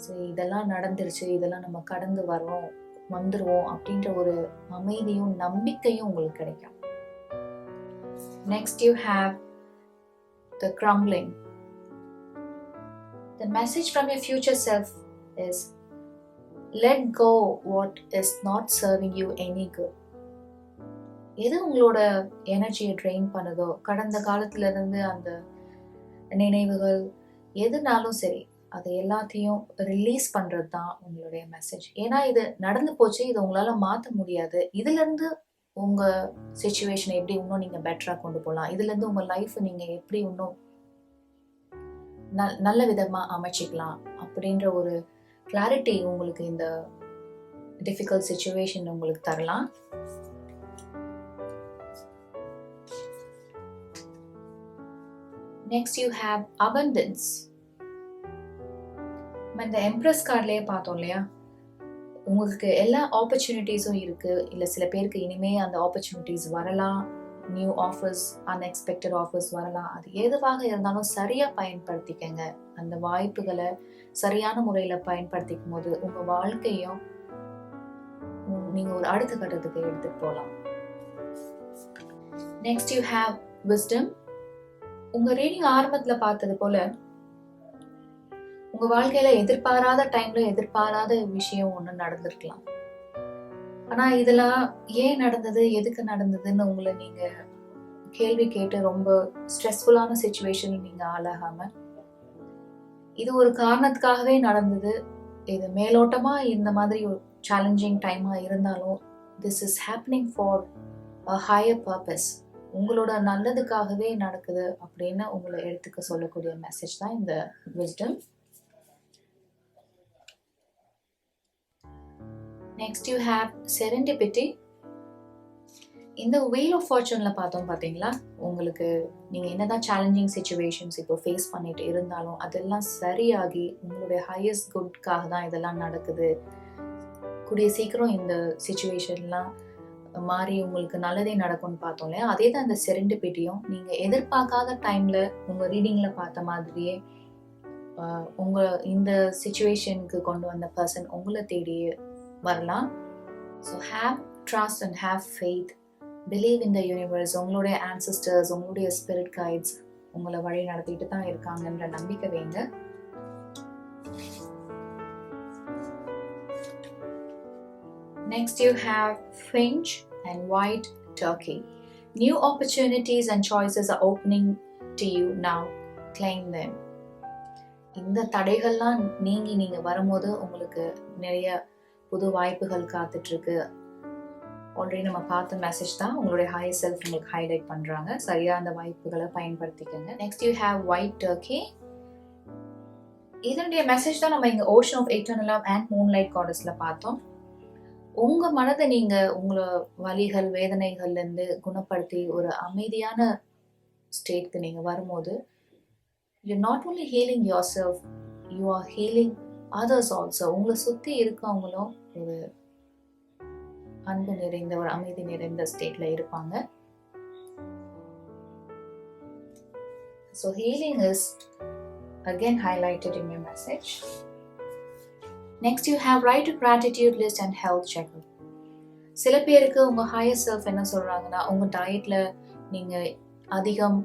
சரி, இதெல்லாம் நடந்துருச்சு, இதெல்லாம் நம்ம கடந்து வரோம், வந்துருவோம் அப்படின்ற ஒரு அமைதியும் நம்பிக்கையும் உங்களுக்கு கிடைக்கும். Next you have the crumbling. The message from your future self is let go what is not serving you any good. எது உங்களோட எனர்ஜியை ட்ரெயின் பண்ணுதோ, கடந்த காலத்துல இருந்து அந்த நினைவுகள் எதுனாலும் சரி, அதை எல்லாத்தையும் ரிலீஸ் பண்றது தான் உங்களுடைய மெசேஜ். ஏன்னா இது நடந்து போச்சு, இதை உங்களால மாற்ற முடியாது. இதுல இருந்து உங்க சிச்சுவேஷனை எப்படி இன்னும் நீங்க பெட்டரா கொண்டு போகலாம், இதுல இருந்து உங்க லைஃப் நீங்க எப்படி இன்னும் நல்ல விதமா அமைச்சிக்கலாம் அப்படின்ற ஒரு கிளாரிட்டி உங்களுக்கு இந்த டிஃபிகல்ட் சிச்சுவேஷன் உங்களுக்கு தரலாம். Next you have abundance. இந்த எம்ப்ரஸ் கார்ட்லயே பார்த்தோம் இல்லையா, உங்களுக்கு எல்லா ஆப்பர்ச்சுனிட்டிஸும் இருக்கு. இல்லை சில பேருக்கு இனிமே அந்த ஆப்பர்ச்சுனிட்டிஸ் வரலாம், நியூ ஆஃபர்ஸ், அன்எக்ஸ்பெக்டட் ஆஃபர்ஸ் வரலாம். அது எதுவாக இருந்தாலும் சரியா பயன்படுத்திக்கங்க. அந்த வாய்ப்புகளை சரியான முறையில பயன்படுத்திக்கும் போது உங்க வாழ்க்கையும் நீங்க ஒரு அடுத்த கட்டத்துக்கு எடுத்துட்டு போகலாம். Next you have wisdom. உங்க ரீடிங் ஆரம்பத்துல பார்த்தது போல உங்க வாழ்க்கையில எதிர்பாராத டைம்ல எதிர்பாராத விஷயம் ஒண்ணு நடந்திருக்கலாம். ஆனா இதெல்லாம் ஏன் நடந்தது, எதுக்கு நடந்ததுன்னு உங்களை நீங்க கேள்வி கேட்டு ரொம்ப ஸ்ட்ரெஸ்ஃபுல்லான சிச்சுவேஷன் நீங்க ஆளாகாம, இது ஒரு காரணத்துக்காகவே நடந்தது, இது மேலோட்டமா இந்த மாதிரி ஒரு சேலஞ்சிங் டைமா இருந்தாலும் this is happening for a higher purpose, உங்களோட நல்லதுக்காகவே நடக்குது அப்படின்னு உங்களை எடுத்துக்க சொல்லக்கூடிய மெசேஜ் தான் இந்த wisdom. Next you have serendipity. இந்த வீல் ஆஃப் ஃபார்ச்சூன்ல பார்த்தோம் பார்த்தீங்களா, உங்களுக்கு நீங்க என்னதான் சேலஞ்சிங் சிச்சுவேஷன்ஸ் இப்போ ஃபேஸ் பண்ணிட்டு இருந்தாலும் அதெல்லாம் சரியாகி உங்களுடைய ஹையஸ்ட் குட்காக தான் இதெல்லாம் நடக்குது. கூடிய சீக்கிரம் இந்த சிச்சுவேஷன்லாம் மாறி உங்களுக்கு நல்லதே நடக்கும்னு பார்த்தோம் இல்லையா, அதே தான் இந்த செரண்டிபிட்டியும். நீங்க எதிர்பார்க்காத டைம்ல உங்க ரீடிங்ல பார்த்த மாதிரியே உங்க இந்த சிச்சுவேஷனுக்கு கொண்டு வந்த பர்சன் உங்களை தேடியே வரலாம். So have trust and have faith, believe in the universe. உங்களுடைய ஆன்சஸ்டர்ஸ், உங்களுடைய ஸ்பிரிட் கைட்ஸ் உங்களை வழி நடத்திட்டு தான் இருக்காங்கன்ற நம்பிக்கை வைங்க. Next you have finch and white turkey. New opportunities and choices are opening to you now. Claim them. இந்த தடைகள்லாம் நீங்க வரும்போது உங்களுக்கு நிறைய புது வாய்ப்புகள் காத்துட்டு இருக்கு. ஆல்ரெடி நம்ம பார்த்த மெசேஜ் தான் உங்களுடைய ஹையர் செல்ஃப் உங்களுக்கு ஹைலைட் பண்றாங்க. சரியா அந்த வாய்ப்புகளை பயன்படுத்திக்கங்க. Next you have white turkey. இதனுடைய மெசேஜ் தான் நம்ம இங்க ocean of eternal love and moonlight காடஸ்ல பார்த்தோம். உங்க மனதை நீங்க உங்களோட வலிகள் வேதனைகள்ல இருந்து குணப்படுத்தி ஒரு அமைதியான ஸ்டேட்க்கு நீங்க வரும்போது you not only healing your self, you are healing others also. உங்களை சுத்தி இருக்கவங்களும் ஒரு அன்பு நிறைந்த ஒரு அமைதி நிறைந்த ஸ்டேட்ல இருப்பாங்க. So healing is again highlighted in your message. Next you have write a gratitude list and health checkup. சில பேருக்கு உங்க ஹையர் செல்ஃப் என்ன சொல்றாங்கன்னா, உங்க டயட்ல நீங்க அதிகம்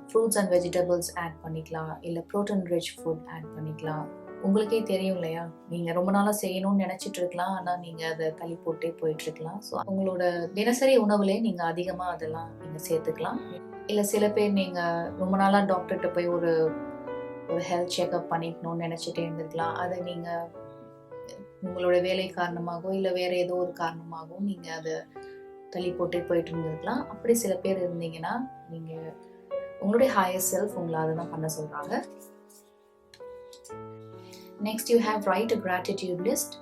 ஃப்ரூட்ஸ் அண்ட் வெஜிடபிள்ஸ் ஆட் பண்ணிக்கலாம், இல்ல ப்ரோட்டீன் ரிச் ஃபுட் ஆட் பண்ணிக்கலாம். உங்களுக்கே தெரியும் இல்லையா, நீங்க ரொம்ப நாளா செய்யணும்னு நினைச்சிட்டு இருக்கலாம், ஆனா நீங்க அதை தள்ளி போட்டே போயிட்டு இருக்கலாம். ஸோ உங்களோட தினசரி உணவுலேயே நீங்க அதிகமா அதெல்லாம் நீங்க சேர்த்துக்கலாம். இல்ல சில பேர் நீங்க ரொம்ப நாளா டாக்டர்கிட்ட போய் ஒரு ஹெல்த் செக்அப் பண்ணிக்கணும்னு நினைச்சிட்டே இருந்திருக்கலாம். அதை நீங்க உங்களோட வேலை காரணமாகவோ இல்லை வேற ஏதோ ஒரு காரணமாகவும் நீங்க அதை தள்ளி போட்டே போயிட்டு இருந்திருக்கலாம். அப்படி சில பேர் இருந்தீங்கன்னா நீங்க உங்களுடைய ஹையர் செல்ஃப் உங்களை அதை தான் பண்ண சொல்றாங்க. Next you have right a gratitude list.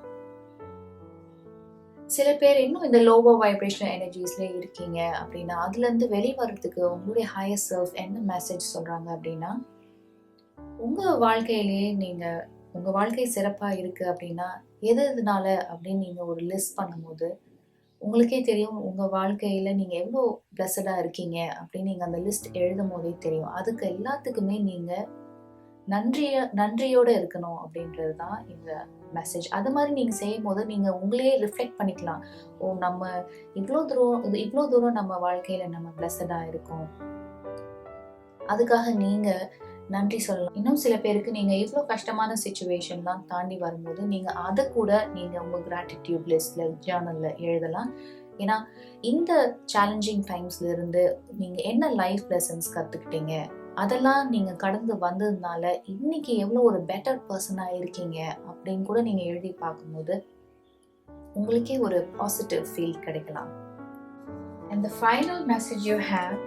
சில பேர் இன்னும் இந்த லோவர் வைப்ரேஷனல் எனர்ஜிஸ்ல இருக்கீங்க அப்படின்னா அதுல இருந்து வெளிவரத்துக்கு உங்களுடைய ஹையர் செல்ஃப் என்ன மெசேஜ் சொல்றாங்க அப்படின்னா, உங்க வாழ்க்கையிலேயே நீங்க உங்க வாழ்க்கை சிறப்பா இருக்கு அப்படின்னா எதுனால அப்படின்னு நீங்க ஒரு லிஸ்ட் பண்ணும்போது உங்களுக்கே தெரியும் உங்க வாழ்க்கையில நீங்க எவ்வளோ பிளஸடா இருக்கீங்க அப்படின்னு நீங்க அந்த லிஸ்ட் எழுதும் போதே தெரியும். அதுக்கு எல்லாத்துக்குமே நீங்க நன்றியோட இருக்கணும் அப்படின்றது தான் இந்த மெசேஜ். அது மாதிரி நீங்க செய்யும் போது நீங்க உங்களையே ரிஃப்ளெக்ட் பண்ணிக்கலாம். ஓ, நம்ம இவ்வளோ தூரம் நம்ம வாழ்க்கையில நம்ம பிளஸடா இருக்கோம், அதுக்காக நீங்க நன்றி சொல்லலாம். இன்னும் சில பேருக்கு நீங்க இவ்வளோ கஷ்டமான சுச்சுவேஷன்லாம் தாண்டி வரும்போது நீங்க அதை கூட நீங்க உங்க கிராட்டிடியூட் லிஸ்ட்ல ஜேர்னல்ல எழுதலாம். ஏன்னா இந்த சேலஞ்சிங் டைம்ஸ்ல இருந்து நீங்க என்ன லைஃப் லெசன்ஸ் கத்துக்கிட்டீங்க, அதெல்லாம் நீங்க கடந்து வந்ததுனால இன்னைக்கு எவ்வளோ ஒரு பெட்டர் பர்சனா இருக்கீங்க அப்படின்னு கூட நீங்க எழுதி பார்க்கும்போது உங்களுக்கே ஒரு பாசிட்டிவ் ஃபீல் கிடைக்கலாம். And the final message you have,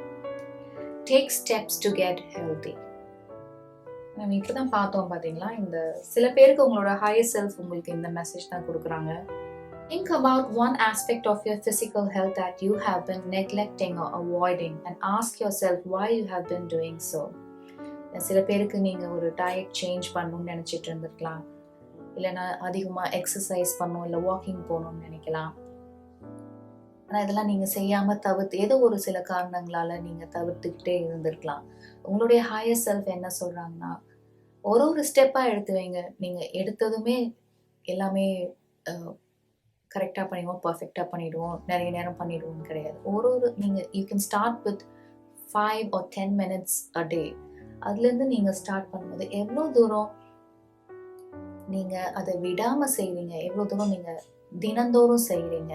take steps to get healthy. நம்ம இப்பதான் பார்த்தோம் பாத்தீங்களா, இந்த சில பேருக்கு உங்களோட ஹையர் செல்ஃப் உங்களுக்கு இந்த மெசேஜ் தான் கொடுக்குறாங்க. Think about one aspect of your physical health that you have been neglecting or avoiding and ask yourself why you have been doing so. சில பேருக்கு நீங்க ஒரு டயட் சேஞ்ச் பண்ணணும்னு நினைச்சிட்டு இருந்திருக்கலாம், இல்லைன்னா அதிகமா எக்ஸசைஸ் பண்ணணும், இல்லை வாக்கிங் போகணும்னு நினைக்கலாம். ஆனால் இதெல்லாம் நீங்க செய்யாம ஏதோ ஒரு சில காரணங்களால நீங்க தவிர்த்துக்கிட்டே இருந்திருக்கலாம். உங்களுடைய ஹையர் செல்ஃப் என்ன சொல்றாங்கன்னா, ஒரு ஸ்டெப்பா எடுத்து வைங்க. நீங்க எடுத்ததுமே எல்லாமே கரெக்டாக பண்ணிடுவோம், பர்ஃபெக்டாக பண்ணிடுவோம், நிறைய நேரம் பண்ணிடுவோம் கிடையாது. நீங்கள் you can start with 5 or 10 minutes a day. அதுலேருந்து நீங்கள் ஸ்டார்ட் பண்ணும்போது எவ்வளோ தூரம் நீங்கள் அதை விடாமல் செய்கிறீங்க, எவ்வளோ தூரம் நீங்கள் தினந்தோறும் செய்கிறீங்க.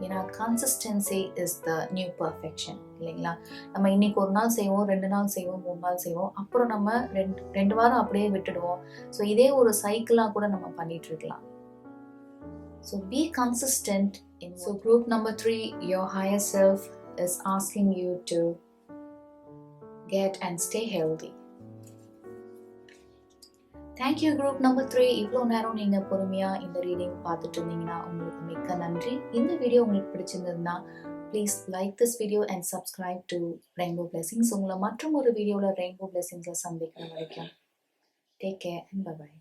ஏன்னா consistency is the new perfection இல்லைங்களா? நம்ம இன்னைக்கு ஒரு நாள் செய்வோம், 2 நாள் செய்வோம், 3 நாள் செய்வோம், அப்புறம் நம்ம ரெண்டு வாரம் அப்படியே விட்டுடுவோம். ஸோ இதே ஒரு சைக்கிளாக கூட நம்ம பண்ணிட்டு இருக்கலாம். So be consistent. So group number 3, your higher self is asking you to get and stay healthy. Thank you group number 3. இவ்வளோ நேரம் நீங்க பொறுமையா இந்த ரீடிங் பார்த்துட்டு இருந்தீங்கன்னா உங்களுக்கு மிக்க நன்றி. இந்த வீடியோ உங்களுக்கு பிடிச்சிருந்ததுன்னா please like this video and subscribe to Rainbow Blessings. உங்களை மற்றும் ஒரு வீடியோல Rainbow Blessings சந்திக்கிற வரைக்கும் take care and bye bye.